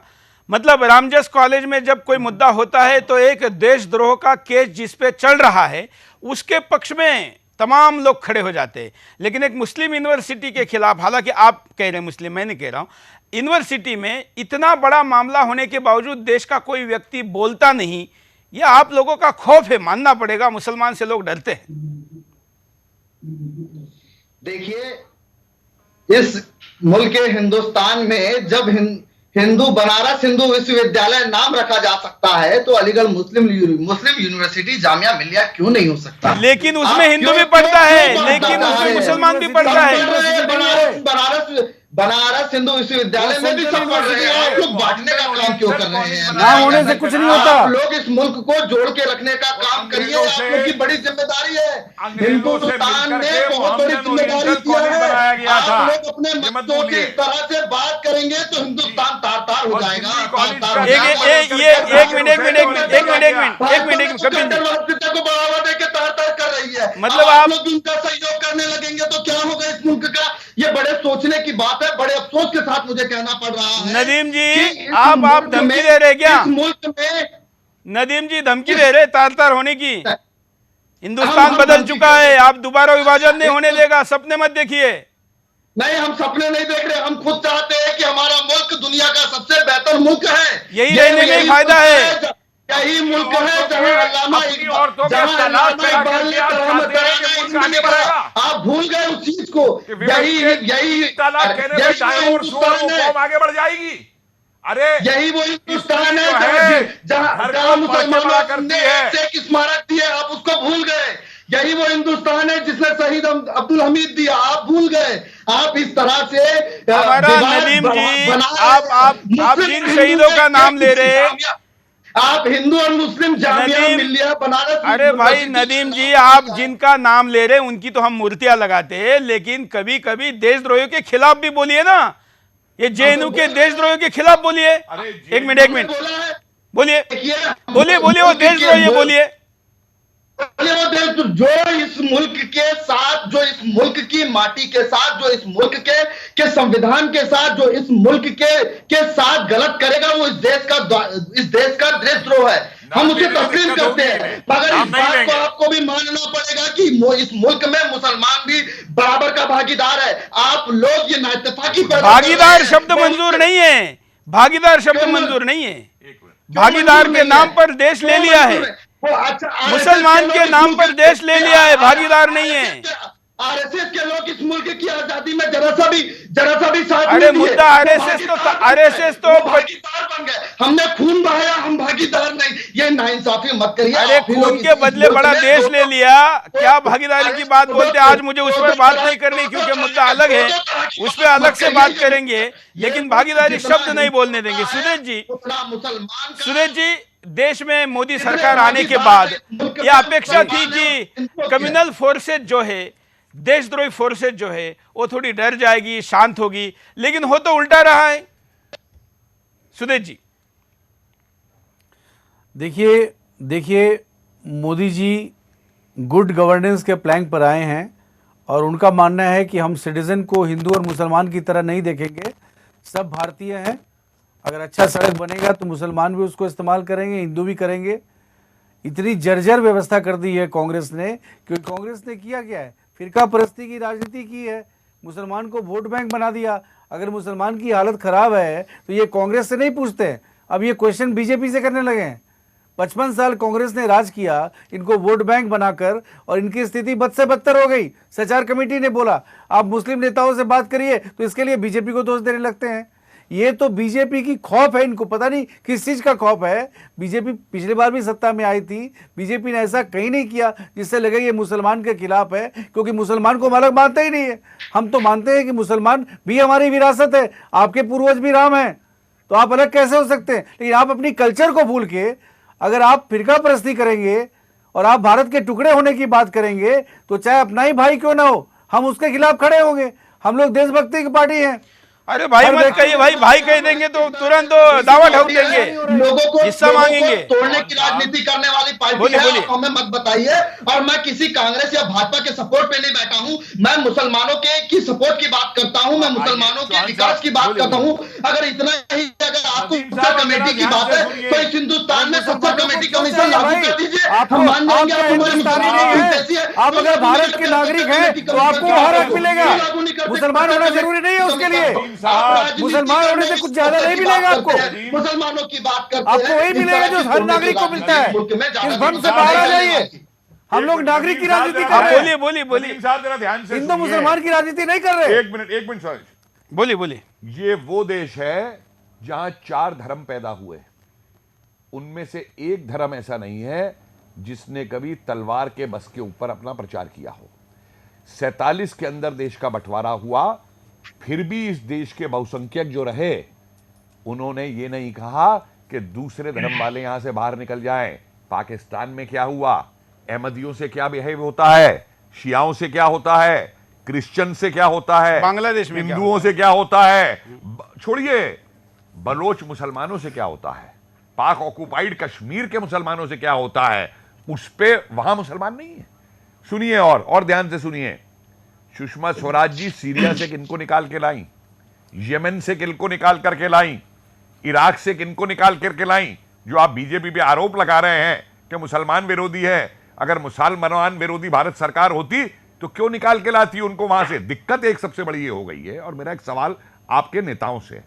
मतलब रामजस कॉलेज में जब कोई मुद्दा होता है तो एक देशद्रोह का केस जिस पे चल रहा है उसके पक्ष में तमाम लोग खड़े हो जाते हैं, लेकिन एक मुस्लिम यूनिवर्सिटी के खिलाफ, हालांकि आप कह रहे हैं मुस्लिम, मैं नहीं कह रहा हूं, यूनिवर्सिटी में इतना बड़ा मामला होने के बावजूद देश का कोई व्यक्ति बोलता नहीं, यह आप लोगों का खौफ है, मानना पड़ेगा, मुसलमान से लोग डरते हैं। देखिए, इस मुल्क हिंदुस्तान में जब हिंदू बनारस हिंदू विश्वविद्यालय नाम रखा जा सकता है, तो अलीगढ़ मुस्लिम यूनिवर्सिटी जामिया मिलिया क्यों नहीं हो सकता? लेकिन उसमें हिंदू भी पढ़ता है, लेकिन उसमें मुसलमान भी पढ़ता है। बनारस हिंदू विश्वविद्यालय में भी सब पढ़ रहे हैं। आप लोग बांटने का काम क्यों कर रहे हैं? ना होने से कुछ नहीं होता। आप लोग इस मुल्क को जोड़ के रखने का काम करिए, आप लोग की बड़ी जिम्मेदारी है। हिंदुस्तान ने बहुत बड़ी जिम्मेदारी किया है। आप लोग अपने बच्चों की तरह से बात करेंगे तो हिंदुस्तान तार तार हो जाएगा। एक मिनट कपिल जी, को बढ़ावा देकर तार तार कर रही है। मतलब आप लोग इनका सहयोग करने लगेंगे तो क्या होगा इस मुल्क का? ये बड़े सोचने की बात है। बड़े अफसोस के साथ मुझे कहना पड़ रहा है नदीम जी, कि इस आप मुल्क धमकी में- दे रहे क्या? इस मुल्क में नदीम जी धमकी दे रहे तार तार होने की? हिंदुस्तान हम बदल धमकी चुका दे है, रहे। आप दोबारा विभाजन नहीं होने देगा, सपने मत देखिए। नहीं, हम सपने नहीं देख रहे। हम खुद चाहते हैं कि हमारा मुल्क दुनिया का सबसे बेहतर मुल्क है। यही रहने में ही फायदा है। यही मुल्क है जहां अल्लामा अपनी औरतों के जहां तलाक अल्लामा करा इकबाल करके ने आप तराम चाहते हैं कि मुल्क आगे बढ़ेगा। आप भूल गए उस चीज को। यही तलाक कहने में दाएं और सुअर वो कौम आगे बढ़ जाएगी। अरे यही वो हिंदुस्तान जो है है, जहां हर जहां कौम पढ़ के बड़ा मुसलमानों करती ने है। एक स्मारक दिए, आप उसको भूल गए। यही वो हिंदुस्तान है जिसने शहीद अब्दुल हमीद दिया, आप भूल गए। आप इस तरह से हमारा नदीम जी, आप जिन शहीदों का नाम ले रहे हैं, आप हिंदू और मुस्लिम जामिया नदीम, मिलिया बनारस। अरे भाई नदीम जी, आप जिनका नाम ले रहे हैं उनकी तो हम मूर्तियां लगाते हैं, लेकिन कभी कभी देशद्रोहियों के खिलाफ भी बोलिए ना। ये जेएनयू के देशद्रोहियों के खिलाफ बोलिए। एक मिनट बोला है, बोलिए देखिए, बोलिए बोलिए, वो देशद्रोही है, बोलिए। जो इस मुल्क के साथ, जो इस मुल्क की माटी के साथ, जो इस मुल्क के संविधान के साथ, जो इस मुल्क के साथ गलत करेगा, वो इस देश का देशद्रोह है। हम उसे तस्लीम करते हैं, मगर इस बात को आपको भी मानना पड़ेगा कि इस मुल्क में मुसलमान भी बराबर का भागीदार है। आप लोग ये नाइतफाकी भागीदार शब्द मंजूर नहीं है, भागीदार शब्द मंजूर नहीं है। भागीदार के नाम पर देश ले लिया है, मुसलमान के नाम पर देश ले लिया है, भागीदार नहीं है। आरएसएस के लोग इस मुल्क की आजादी में जरा सा भी साथ अरे नहीं दिए। मुद्दा आरएसएस तो भागीदार बन गए। हमने खून बहाया, हम भागीदार नहीं। ये नाइंसाफी मत करिए। अरे खून के बदले बड़ा देश ले लिया, क्या भागीदारी की बात बोलते हैं? आज मुझे उस पर बात नहीं करनी क्योंकि मुद्दा अलग है, उस पर अलग से बात करेंगे, लेकिन भागीदारी शब्द नहीं बोलने देंगे। सुरेश जी, देश में मोदी सरकार आने के बाद यह अपेक्षा थी कि कम्युनल फोर्सेज जो है, देशद्रोही फोर्सेज जो है, वो थोड़ी डर जाएगी, शांत होगी, लेकिन हो तो उल्टा रहा है। सुदेश जी, देखिए मोदी जी गुड गवर्नेंस के प्लैंक पर आए हैं और उनका मानना है कि हम सिटीजन को हिंदू और मुसलमान की तरह नहीं देखेंगे, सब भारतीय हैं। अगर अच्छा सड़क बनेगा तो मुसलमान भी उसको इस्तेमाल करेंगे, हिंदू भी करेंगे। इतनी जर्जर व्यवस्था कर दी है कांग्रेस ने, क्योंकि कांग्रेस ने किया क्या है, फिरका परस्ती की राजनीति की है, मुसलमान को वोट बैंक बना दिया। अगर मुसलमान की हालत खराब है तो ये कांग्रेस से नहीं पूछते, अब ये क्वेश्चन बीजेपी से करने लगे हैं। 55 साल कांग्रेस ने राज किया, इनको वोट बैंक बनाकर, और इनकी स्थिति बद से बदतर हो गई। सचार कमेटी ने बोला आप मुस्लिम नेताओं से बात करिए, तो इसके लिए बीजेपी को दोष देने लगते हैं। ये तो बीजेपी की खौफ है, इनको पता नहीं किस चीज़ का खौफ है। बीजेपी पिछली बार भी सत्ता में आई थी, बीजेपी ने ऐसा कहीं नहीं किया जिससे लगे ये मुसलमान के खिलाफ है, क्योंकि मुसलमान को हम अलग मानते ही नहीं है। हम तो मानते हैं कि मुसलमान भी हमारी विरासत है, आपके पूर्वज भी राम हैं, तो आप अलग कैसे हो सकते हैं? लेकिन आप अपनी कल्चर को भूल के अगर आप फिरका परस्ती करेंगे और आप भारत के टुकड़े होने की बात करेंगे, तो चाहे अपना ही भाई क्यों ना हो, हम उसके खिलाफ खड़े होंगे। हम लोग देशभक्ति की पार्टी हैं। अरे भाई मत कहिए, भाई कह देंगे तो तुरंत दावा ठोक देंगे, लोगों को हिस्सा मांगेंगे। तोड़ने की राजनीति करने वाली पार्टी है, आप हमें मत बताइए। और मैं किसी कांग्रेस या भाजपा के सपोर्ट पे नहीं बैठा हूं, मैं मुसलमानों की सपोर्ट की बात करता हूं, मैं मुसलमानों के विकास की बात करता हूूं। अगर इतना ही अगर आपको सत्तर कमेटी की बात है तो इस हिंदुस्तान में सत्तर कमेटी कमीशन लागू कर दीजिए, हम मान जाएंगे आप हमारे मुसलमान। आप अगर भारत के नागरिक हैं तो आपको हर हक मिलेगा। मुसलमान होना जरूरी नहीं है उसके लिए, मुसलमान होने से कुछ ज्यादा नहीं मिलेगा आपको। मुसलमानों की बात करते हैं, आपको वही मिलेगा जो हर नागरिक को मिलता है। इस भ्रम से बाहर आ जाइए। हम लोग नागरिक की राजनीति कर रहे हैं। बोलिए साहब जरा ध्यान से हिंदू मुसलमान की राजनीति नहीं कर रहे। एक मिनट सॉरी, बोलिए। ये वो देश है जहां 4 धर्म पैदा हुए, उनमें से एक धर्म ऐसा नहीं है जिसने कभी तलवार के बस के ऊपर अपना प्रचार किया हो। 47 के अंदर देश का बंटवारा हुआ, फिर भी इस देश के बहुसंख्यक जो रहे, उन्होंने ये नहीं कहा कि दूसरे धर्म वाले यहां से बाहर निकल जाएं। पाकिस्तान में क्या हुआ, अहमदियों से क्या बिहेव होता है, शियाओं से क्या होता है, क्रिश्चियन से क्या होता है, बांग्लादेश में क्या हिंदुओं से क्या होता है, छोड़िए बलोच मुसलमानों से क्या होता है, पाक ऑक्युपाइड कश्मीर के मुसलमानों से क्या होता है, उस पे वहां मुसलमान नहीं है। सुनिए और ध्यान से सुनिए, सुषमा स्वराज जी सीरिया से किनको निकाल के लाई, यमन से किनको निकाल करके लाई, इराक से किनको निकाल करके लाई। जो आप बीजेपी पे आरोप लगा रहे हैं कि मुसलमान विरोधी है, अगर मुसलमान विरोधी भारत सरकार होती तो क्यों निकाल के लाती उनको वहां से। दिक्कत एक सबसे बड़ी ये हो गई है। और मेरा एक सवाल आपके नेताओं से है,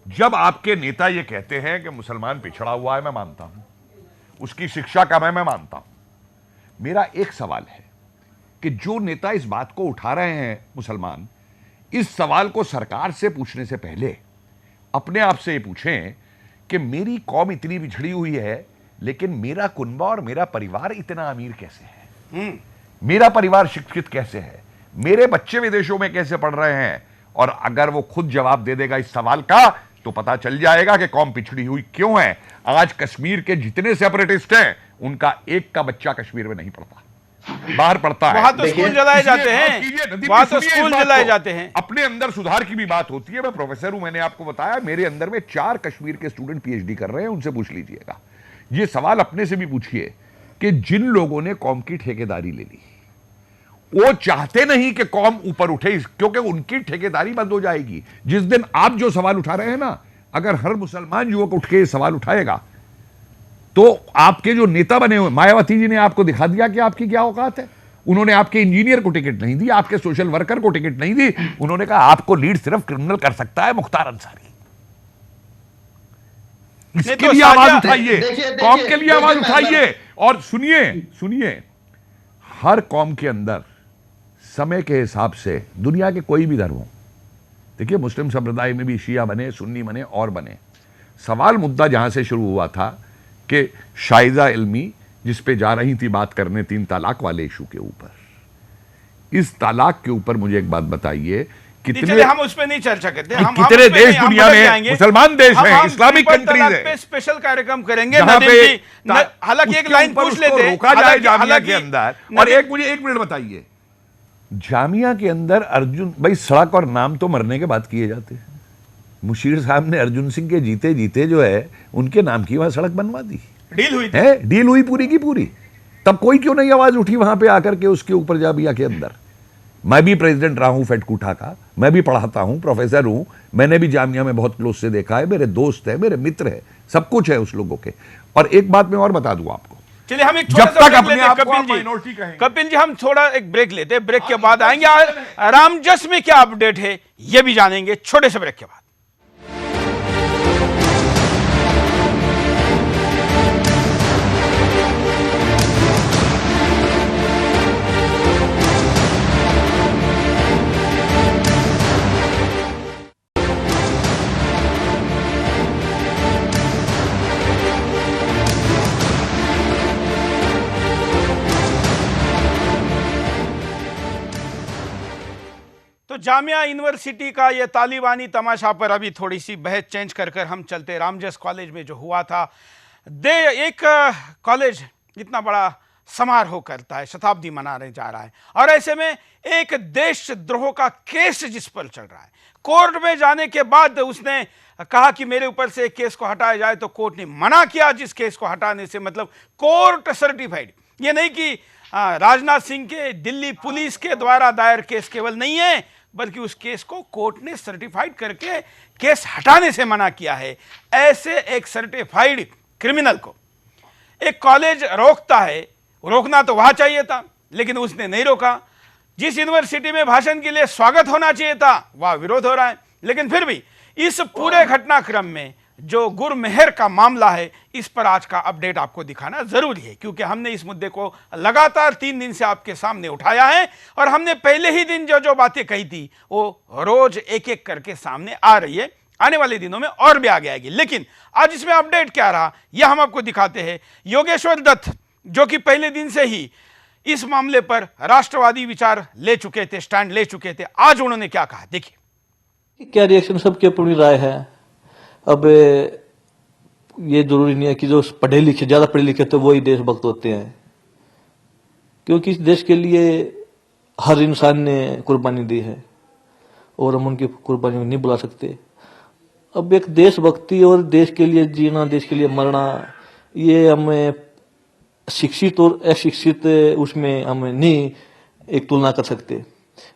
जब आपके नेता ये कहते हैं कि मुसलमान पिछड़ा हुआ है, मैं मानता हूं, उसकी शिक्षा कम है, मैं मानता हूं, मेरा एक सवाल है कि जो नेता इस बात को उठा रहे हैं मुसलमान, इस सवाल को सरकार से पूछने से पहले अपने आप से ये पूछें कि मेरी कौम इतनी पिछड़ी हुई है, लेकिन मेरा कुनबा और मेरा परिवार इतना अमीर कैसे है, मेरा परिवार शिक्षित कैसे है, मेरे बच्चे विदेशों में कैसे पढ़ रहे हैं। और अगर वो खुद जवाब दे देगा इस सवाल का, तो पता चल जाएगा कि कौम पिछड़ी हुई क्यों है। आज कश्मीर के जितने सेपरेटिस्ट हैं, उनका एक का बच्चा कश्मीर में नहीं पढ़ता, बाहर पढ़ता है। वहां तो स्कूल जलाए जाते हैं, वहां तो स्कूल जलाए जाते हैं। अपने अंदर सुधार की भी बात होती है। मैं प्रोफेसर हूं, मैंने आपको बताया, मेरे अंदर में 4 कश्मीर के स्टूडेंट पीएचडी कर रहे हैं, उनसे पूछ लीजिएगा। ये सवाल अपने से भी पूछिए कि जिन लोगों ने कौम की ठेकेदारी ले ली, वो चाहते नहीं कि कौम ऊपर उठे, क्योंकि उनकी ठेकेदारी बंद हो जाएगी। जिस दिन आप जो सवाल उठा रहे हैं ना, अगर हर मुसलमान युवक उठ के सवाल उठाएगा, तो आपके जो नेता बने हुए, मायावती जी ने आपको दिखा दिया कि आपकी क्या औकात है। उन्होंने आपके इंजीनियर को टिकट नहीं दी, आपके सोशल वर्कर को टिकट नहीं दी। उन्होंने कहा आपको लीड सिर्फ क्रिमिनल कर सकता है मुख्तार अंसारी। इसके लिए आवाज उठाइए, कौम के लिए आवाज उठाइए। और सुनिए, हर कौम के अंदर समय के हिसाब से, दुनिया के कोई भी धर्म हो, देखिए मुस्लिम संप्रदाय में भी शिया बने, सुन्नी बने और बने, सवाल मुद्दा जहां से शुरू हुआ था कि शाहिदा इल्मी जिस पे जा रही थी बात करने 3 तलाक वाले इशू के ऊपर, इस तलाक के ऊपर मुझे एक बात बताइए, कितने, हम उस पे नहीं चर्चा करते, हम कितने देश दुनिया में मुसलमान देश हैं, इस्लामिक कंट्रीज है, स्पेशल कार्यक्रम करेंगे। हालांकि एक लाइन पूछ लेते, रोका जाए जामिया के अंदर। और मुझे 1 मिनट बताइए, जामिया के अंदर अर्जुन भाई, सड़क और नाम तो मरने के बाद किए जाते हैं। मुशीर साहब ने अर्जुन सिंह के जीते जीते जो है उनके नाम की वहां सड़क बनवा दी, डील हुई पूरी की पूरी। तब कोई क्यों नहीं आवाज उठी वहां पे आकर के उसके ऊपर जामिया के अंदर। मैं भी प्रेसिडेंट रहा हूं फेडकूठा का, मैं भी पढ़ाता हूं, प्रोफेसर हूं, मैंने भी जामिया में बहुत क्लोज से देखा है, मेरे दोस्त है, मेरे मित्र है, सब कुछ है उस लोगों के। और एक बात मैं और बता दूं आपको, चलिए हम एक जब तक अपने आप को माइनॉरिटी कहेंगे, कपिल जी हम थोड़ा एक ब्रेक लेते हैं, ब्रेक के बाद आएंगे। रामजस में क्या अपडेट है ये भी जानेंगे, छोटे से ब्रेक के बाद। जामिया यूनिवर्सिटी का ये तालिबानी तमाशा पर अभी थोड़ी सी बहस चेंज कर हम चलते। रामजस कॉलेज में जो हुआ था, एक कॉलेज इतना बड़ा समारोह करता है, शताब्दी मनाने जा रहा है, और ऐसे में एक देशद्रोह का केस जिस पर चल रहा है, कोर्ट में जाने के बाद उसने कहा कि मेरे ऊपर से एक केस को हटाया जाए, तो कोर्ट ने मना किया। जिस केस को हटाने से मतलब कोर्ट सर्टिफाइड, ये नहीं कि राजनाथ सिंह के दिल्ली पुलिस के द्वारा दायर केस केवल नहीं है, बल्कि उस केस को कोर्ट ने सर्टिफाइड करके केस हटाने से मना किया है। ऐसे एक सर्टिफाइड क्रिमिनल को एक कॉलेज रोकता है, रोकना तो वहां चाहिए था, लेकिन उसने नहीं रोका। जिस यूनिवर्सिटी में भाषण के लिए स्वागत होना चाहिए था, वह विरोध हो रहा है। लेकिन फिर भी इस पूरे घटनाक्रम में जो गुरमेहर का मामला है, इस पर आज का अपडेट आपको दिखाना जरूरी है, क्योंकि हमने इस मुद्दे को लगातार 3 दिन से आपके सामने उठाया है, और हमने पहले ही दिन जो बातें कही थी वो रोज एक एक करके सामने आ रही है, आने वाले दिनों में और भी आगे आएगी। लेकिन आज इसमें अपडेट क्या रहा, यह हम आपको दिखाते हैं। योगेश्वर दत्त, जो कि पहले दिन से ही इस मामले पर राष्ट्रवादी विचार ले चुके थे, स्टैंड ले चुके थे, आज उन्होंने क्या कहा, देखिए। क्या रिएक्शन, सबकी अपनी राय है। अब ये जरूरी नहीं है कि जो पढ़े लिखे, ज्यादा पढ़े लिखे तो वो ही देशभक्त होते हैं, क्योंकि इस देश के लिए हर इंसान ने कुर्बानी दी है और हम उनकी कुर्बानी को नहीं बुला सकते। अब एक देशभक्ति और देश के लिए जीना, देश के लिए मरना, ये हमें शिक्षित और अशिक्षित उसमें हम नहीं एक तुलना कर सकते।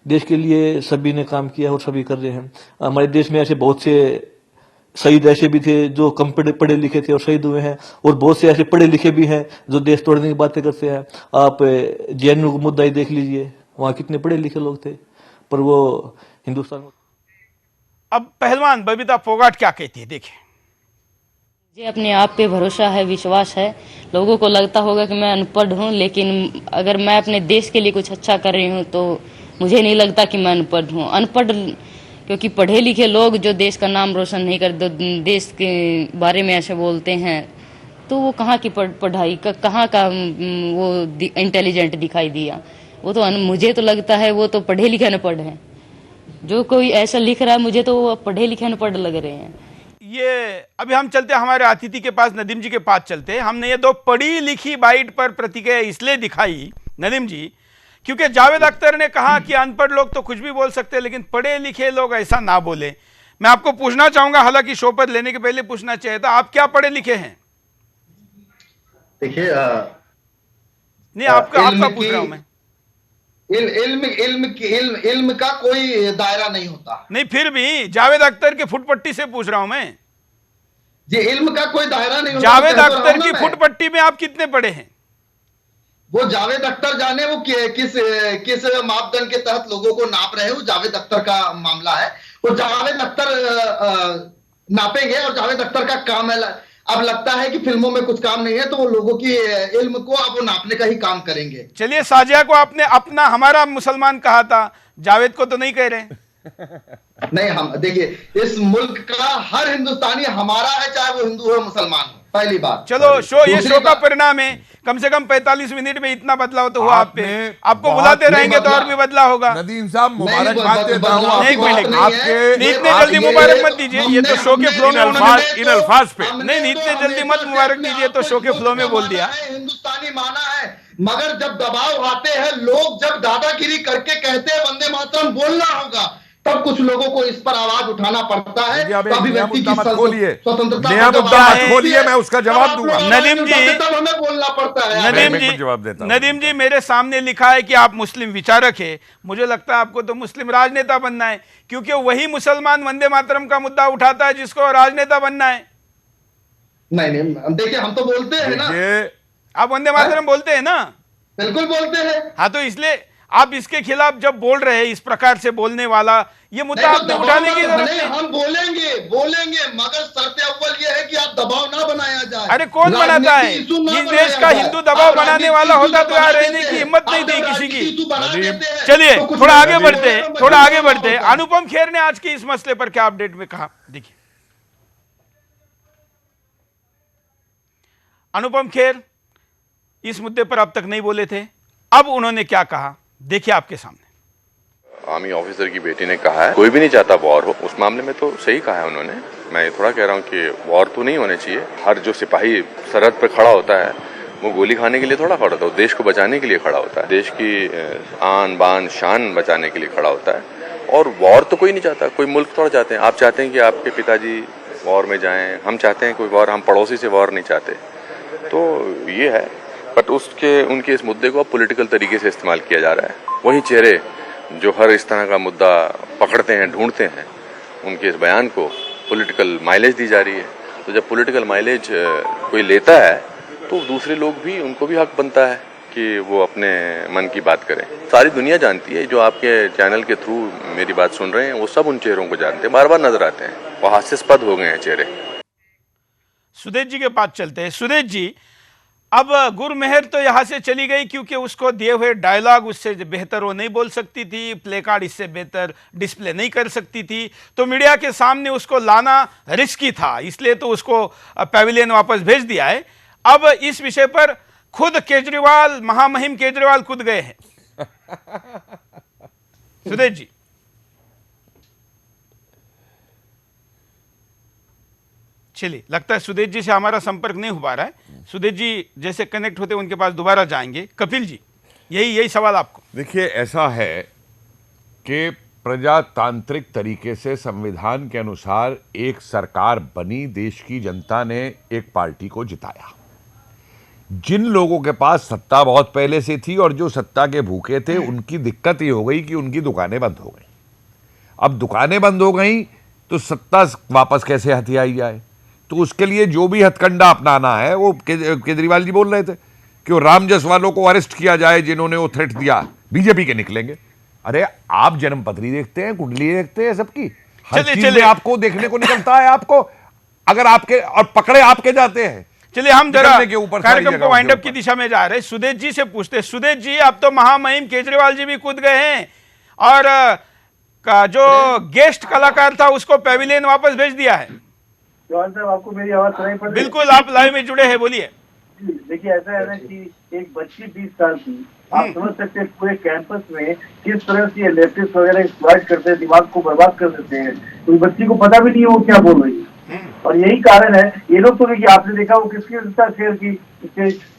देश के लिए सभी ने काम किया और सभी कर रहे हैं। हमारे देश में ऐसे बहुत से शहीद ऐसे भी थे जो कम पढ़े लिखे थे और शहीद हुए हैं, और बहुत से ऐसे पढ़े लिखे भी हैं जो देश तोड़ने की बातें करते हैं। आप जेएनयू का मुद्दा ही देख लीजिए, वहाँ कितने पढ़े लिखे लोग थे, पर वो हिंदुस्तान में। अब पहलवान बबीता फोगाट क्या कहती है, देखिए। मुझे अपने आप पे भरोसा है, विश्वास है। लोगों को लगता होगा कि मैं अनपढ़ हूँ, लेकिन अगर मैं अपने देश के लिए कुछ अच्छा कर रही हूँ तो मुझे नहीं लगता कि मैं अनपढ़ हूँ। अनपढ़ क्योंकि पढ़े लिखे लोग जो देश का नाम रोशन नहीं करते, देश के बारे में ऐसे बोलते हैं, तो वो कहाँ की पढ़ाई का, कहाँ का वो इंटेलिजेंट दिखाई दिया। वो तो मुझे तो लगता है वो तो पढ़े लिखे अनपढ़ हैं। जो कोई ऐसा लिख रहा है, मुझे तो वो पढ़े लिखे अनपढ़ लग रहे हैं। ये अभी हम चलते हैं हमारे अतिथि के पास, नदीम जी के पास चलते हैं। हमने ये दो पढ़ी लिखी बाइट पर प्रतिक्रिया इसलिए दिखाई नदीम जी, क्योंकि जावेद अख्तर ने कहा कि अनपढ़ लोग तो कुछ भी बोल सकते हैं, लेकिन पढ़े लिखे लोग ऐसा ना बोले। मैं आपको पूछना चाहूंगा, हालांकि शोपत लेने के पहले पूछना चाहिए था, आप क्या पढ़े लिखे हैं? देखिए, नहीं, आपका पूछ रहा हूं मैं। इल्म का कोई दायरा नहीं होता। नहीं, फिर भी जावेद अख्तर के फुटपट्टी से पूछ रहा हूं मैं जी, इल्म का कोई दायरा नहीं होता। जावेद अख्तर की फुटपट्टी में आप कितने पढ़े हैं? वो जावेद अख्तर जाने वो किस मापदंड के तहत लोगों को नाप रहे हो, जावेद अख्तर का मामला है। वो जावेद अख्तर नापेंगे और जावेद अख्तर का काम है। अब लगता है कि फिल्मों में कुछ काम नहीं है, तो वो लोगों की इल्म को अब वो नापने का ही काम करेंगे। चलिए, साजिया को आपने अपना हमारा मुसलमान कहा था, जावेद को तो नहीं कह रहे। नहीं, हम देखिए, इस मुल्क का हर हिंदुस्तानी हमारा है, चाहे वो हिंदू हो मुसलमान हो। पहली बात। चलो, ये शो का परिणाम है। कम से कम 45 मिनट में इतना बदलाव तो हुआ आप पे। आपको बुलाते रहेंगे तो और भी बदलाव होगा। नदीम साहब, मुबारकबाद देता हूं आपको। आपके इतने जल्दी मुबारक मत दीजिए, ये तो शो के फ्लो में इन अल्फाज पे नहीं, इतने जल्दी मत मुबारक दीजिए, तो शो के फ्लो में बोल दिया। हिंदुस्तानी माना है, मगर जब दबाव आते हैं, लोग जब दादागिरी करके कहते हैं वंदे मातरम बोलना होगा, तब कुछ लोगों को इस पर आवाज उठाना पड़ता है। अभिव्यक्ति की स्वतंत्रता, नया मुद्दा मत खोलिए, मैं उसका जवाब दूंगा। नदीम जी, तब हमें बोलना पड़ता है। नदीम जी, मेरे सामने लिखा है कि आप मुस्लिम विचारक है। मुझे लगता है आपको तो मुस्लिम राजनेता बनना है, क्योंकि वही मुसलमान वंदे मातरम का मुद्दा उठाता है जिसको राजनेता बनना है। नहीं, देखिए, हम तो बोलते हैं ना। आप वंदे मातरम बोलते हैं ना? बिल्कुल बोलते हैं। हाँ, तो इसलिए आप इसके खिलाफ जब बोल रहे हैं, इस प्रकार से बोलने वाला ये मुद्दा आपने उठाने की जरूरत नहीं। हम बोलेंगे, मगर शर्त अव्वल ये है कि आप दबाव ना बनाया जाए। अरे कौन बनाता है? इस देश का हिंदू दबाव बनाने वाला होता तो यहाँ रहने की हिम्मत नहीं थी किसी की। चलिए, थोड़ा आगे बढ़ते। अनुपम खेर ने आज के इस मसले पर क्या अपडेट में कहा, देखिए। अनुपम खेर इस मुद्दे पर अब तक नहीं बोले थे, अब उन्होंने क्या कहा, देखिए आपके सामने। आर्मी ऑफिसर की बेटी ने कहा है कोई भी नहीं चाहता वॉर हो, उस मामले में तो सही कहा है उन्होंने। मैं थोड़ा कह रहा हूँ कि वॉर तो नहीं होने चाहिए। हर जो सिपाही सरहद पर खड़ा होता है वो गोली खाने के लिए थोड़ा खड़ा होता है, देश को बचाने के लिए खड़ा होता है, देश की आन बान शान बचाने के लिए खड़ा होता है। और वॉर तो कोई नहीं चाहता, कोई मुल्क थोड़ा चाहते हैं। आप चाहते हैं कि आपके पिताजी वॉर में जाएं, हम चाहते हैं कोई वॉर, हम पड़ोसी से वॉर नहीं चाहते। तो ये है, बट उनके इस मुद्दे को पॉलिटिकल तरीके से इस्तेमाल किया जा रहा है। वही चेहरे जो हर इस तरह का मुद्दा पकड़ते हैं, ढूंढते हैं, उनके इस बयान को पॉलिटिकल माइलेज दी जा रही है। तो जब पॉलिटिकल माइलेज कोई लेता है तो दूसरे लोग भी, उनको भी हक बनता है कि वो अपने मन की बात करें। सारी दुनिया जानती है, जो आपके चैनल के थ्रू मेरी बात सुन रहे हैं वो सब उन चेहरों को जानते हैं, बार बार नजर आते हैं, वो हास्यास्पद हो गए हैं चेहरे। सुदेश जी के पास चलते हैं। सुदेश जी, अब गुरमेहर तो यहाँ से चली गई क्योंकि उसको दिए हुए डायलॉग उससे बेहतर वो नहीं बोल सकती थी, प्ले कार्ड इससे बेहतर डिस्प्ले नहीं कर सकती थी, तो मीडिया के सामने उसको लाना रिस्की था, इसलिए तो उसको पैविलियन वापस भेज दिया है। अब इस विषय पर खुद केजरीवाल, महामहिम केजरीवाल खुद गए हैं। सुदेश जी, चलिए, लगता है सुदेश जी से हमारा संपर्क नहीं हो पा रहा है। सुदेश जी जैसे कनेक्ट होते उनके पास दोबारा जाएंगे। कपिल जी, यही सवाल आपको। देखिए, ऐसा है कि प्रजातांत्रिक तरीके से संविधान के अनुसार एक सरकार बनी, देश की जनता ने एक पार्टी को जिताया। जिन लोगों के पास सत्ता बहुत पहले से थी और जो सत्ता के भूखे थे, उनकी दिक्कत ये हो गई कि उनकी दुकानें बंद हो गई। अब दुकानें बंद हो गई तो सत्ता वापस कैसे हथियाई जाए? तो उसके लिए जो भी हथकंडा अपनाना है, वो केजरीवाल जी बोल रहे थे कि वो रामजस वालों को अरेस्ट किया जाए जिन्होंने वो थ्रेट दिया, बीजेपी के निकलेंगे। अरे आप जन्मपत्री देखते हैं, कुंडली देखते हैं, सबकी हर चीज में आपको देखने को निकलता है। आपको अगर आपके और पकड़े आपके जाते हैं। चलिए, हम जरा कार्यक्रम को वाइंड अप की दिशा में जा रहे हैं। सुदेश जी से पूछते हैं। सुदेश जी, अब तो महामहिम केजरीवाल जी भी कूद गए हैं और का जो गेस्ट कलाकार था उसको पेविलियन वापस भेज दिया है। जवान साहब, आपको मेरी आवाज सुनाई पड़ रही है? बिल्कुल, आप लाइव में जुड़े हैं, बोलिए। देखिए, ऐसा है ना कि एक बच्ची 20 साल की, आप समझ सकते हैं पूरे कैंपस में किस तरह से ये लेफ्टिस्ट वगैरह एक्सप्लॉइट करते हैं, दिमाग को बर्बाद कर देते हैं। तो बच्ची को पता भी नहीं है वो क्या बोल रही है। और यही कारण है, ये लोग तो देखिए, आपने देखा वो किसकी साथ शेयर की,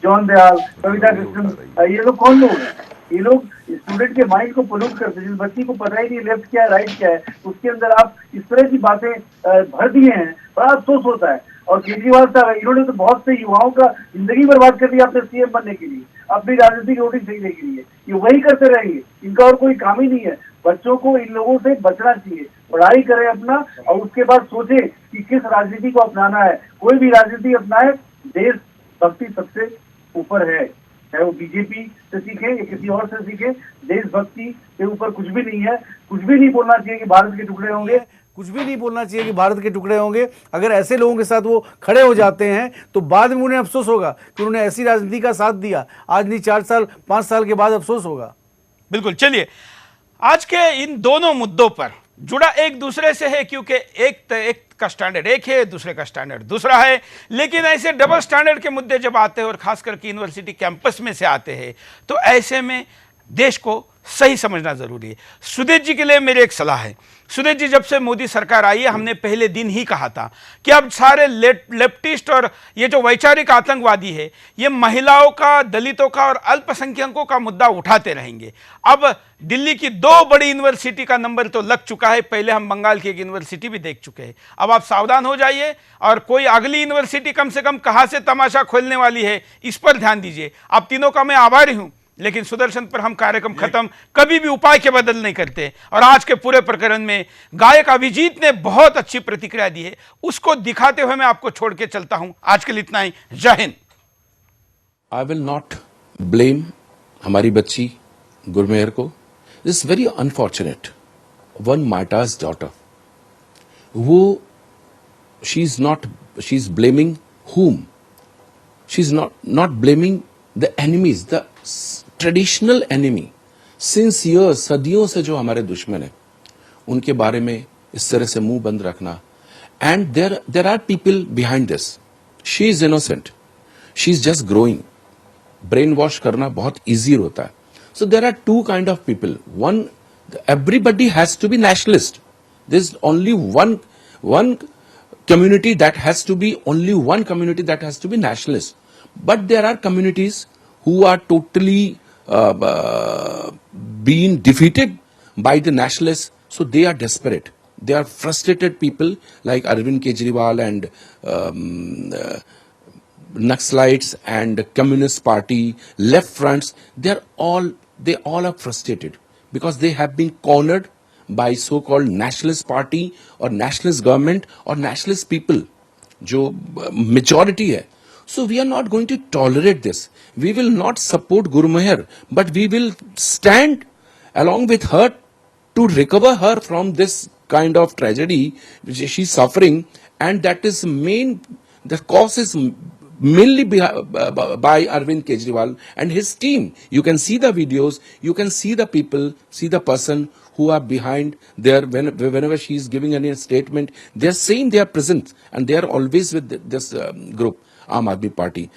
जॉन दयाल, कविता कृष्ण, ये लोग कौन लोग हैं? ये लोग स्टूडेंट के माइंड को पोल्यूट करते हैं। जिस बच्ची को पता ही नहीं लेफ्ट क्या है राइट क्या है, उसके अंदर आप इस तरह की बातें भर दिए हैं, बड़ा अफसोस होता है। और केजरीवाल साहब, इन्होंने तो बहुत से युवाओं का जिंदगी बर्बाद कर दिया अपने सीएम बनने के लिए, अपनी राजनीतिक वोटिंग सीखने के लिए। ये वही करते रहेंगे, इनका और कोई काम ही नहीं है। बच्चों को इन लोगों से बचना चाहिए, पढ़ाई करें अपना, और उसके बाद सोचे कि किस राजनीति को अपनाना है। कोई भी राजनीति अपनाए, देश भक्ति सबसे ऊपर है। चाहे वो बीजेपी से सीखे या किसी और से सीखे, देशभक्ति के ऊपर कुछ भी नहीं है। कुछ भी नहीं बोलना चाहिए कि भारत के टुकड़े होंगे, कुछ भी नहीं बोलना चाहिए कि भारत के टुकड़े होंगे। अगर ऐसे लोगों के साथ वो खड़े हो जाते हैं तो बाद में उन्हें अफसोस होगा कि उन्होंने ऐसी राजनीति का साथ दिया। आज नहीं, 4 साल 5 साल के बाद अफसोस होगा। बिल्कुल। चलिए, आज के इन दोनों मुद्दों पर जुड़ा एक दूसरे से है, क्योंकि एक का स्टैंडर्ड एक है, दूसरे का स्टैंडर्ड दूसरा है। लेकिन ऐसे डबल स्टैंडर्ड के मुद्दे जब आते हैं और खास करके यूनिवर्सिटी कैंपस में से आते हैं, तो ऐसे में देश को सही समझना जरूरी है। सुदेश जी के लिए मेरी एक सलाह है। सुदेश जी, जब से मोदी सरकार आई है, हमने पहले दिन ही कहा था कि अब सारे लेफ्टिस्ट और ये जो वैचारिक आतंकवादी है, ये महिलाओं का, दलितों का और अल्पसंख्यकों का मुद्दा उठाते रहेंगे। अब दिल्ली की 2 बड़ी यूनिवर्सिटी का नंबर तो लग चुका है, पहले हम बंगाल की एक यूनिवर्सिटी भी देख चुके हैं। अब आप सावधान हो जाइए और कोई अगली यूनिवर्सिटी कम से कम कहां से तमाशा खोलने वाली है, इस पर ध्यान दीजिए। आप तीनों का मैं आभारी हूं, लेकिन सुदर्शन पर हम कार्यक्रम खत्म कभी भी उपाय के बदल नहीं करते। और आज के पूरे प्रकरण में गायक अभिजीत ने बहुत अच्छी प्रतिक्रिया दी है, उसको दिखाते हुए मैं आपको छोड़ के चलता हूं। आज के लिए इतना ही। जय हिंद। आई विल नॉट ब्लेम हमारी बच्ची गुरमेहर को। This very unfortunate, one martyr's daughter, वो she is blaming whom? She is not blaming the enemies, the traditional enemy since years, सदियों से जो हमारे दुश्मन है, उनके बारे में इस तरह से मुंह बंद रखना। And there are people behind this. She is innocent, she is just growing. Brain wash करना बहुत इजी होता है। So there are 2 kind of people. One, everybody has to be nationalist. This is only one community that has to be, only one community that has to be nationalist. But there are communities who are totally being defeated by the nationalists, so they are desperate. They are frustrated people like Arvind Kejriwal and Naxalites and Communist Party, left fronts. They all are frustrated because they have been cornered by so-called nationalist party or nationalist government or nationalist people, जो majority है. So we are not going to tolerate this. We will not support Gurmeher, but we will stand along with her to recover her from this kind of tragedy which she's suffering, and that is the cause is mainly by Arvind Kejriwal and his team. You can see the videos, you can see the people, see the person who are behind there. Whenever she is giving any statement, they are saying they are present and they are always with this group, Aam Aadmi Party.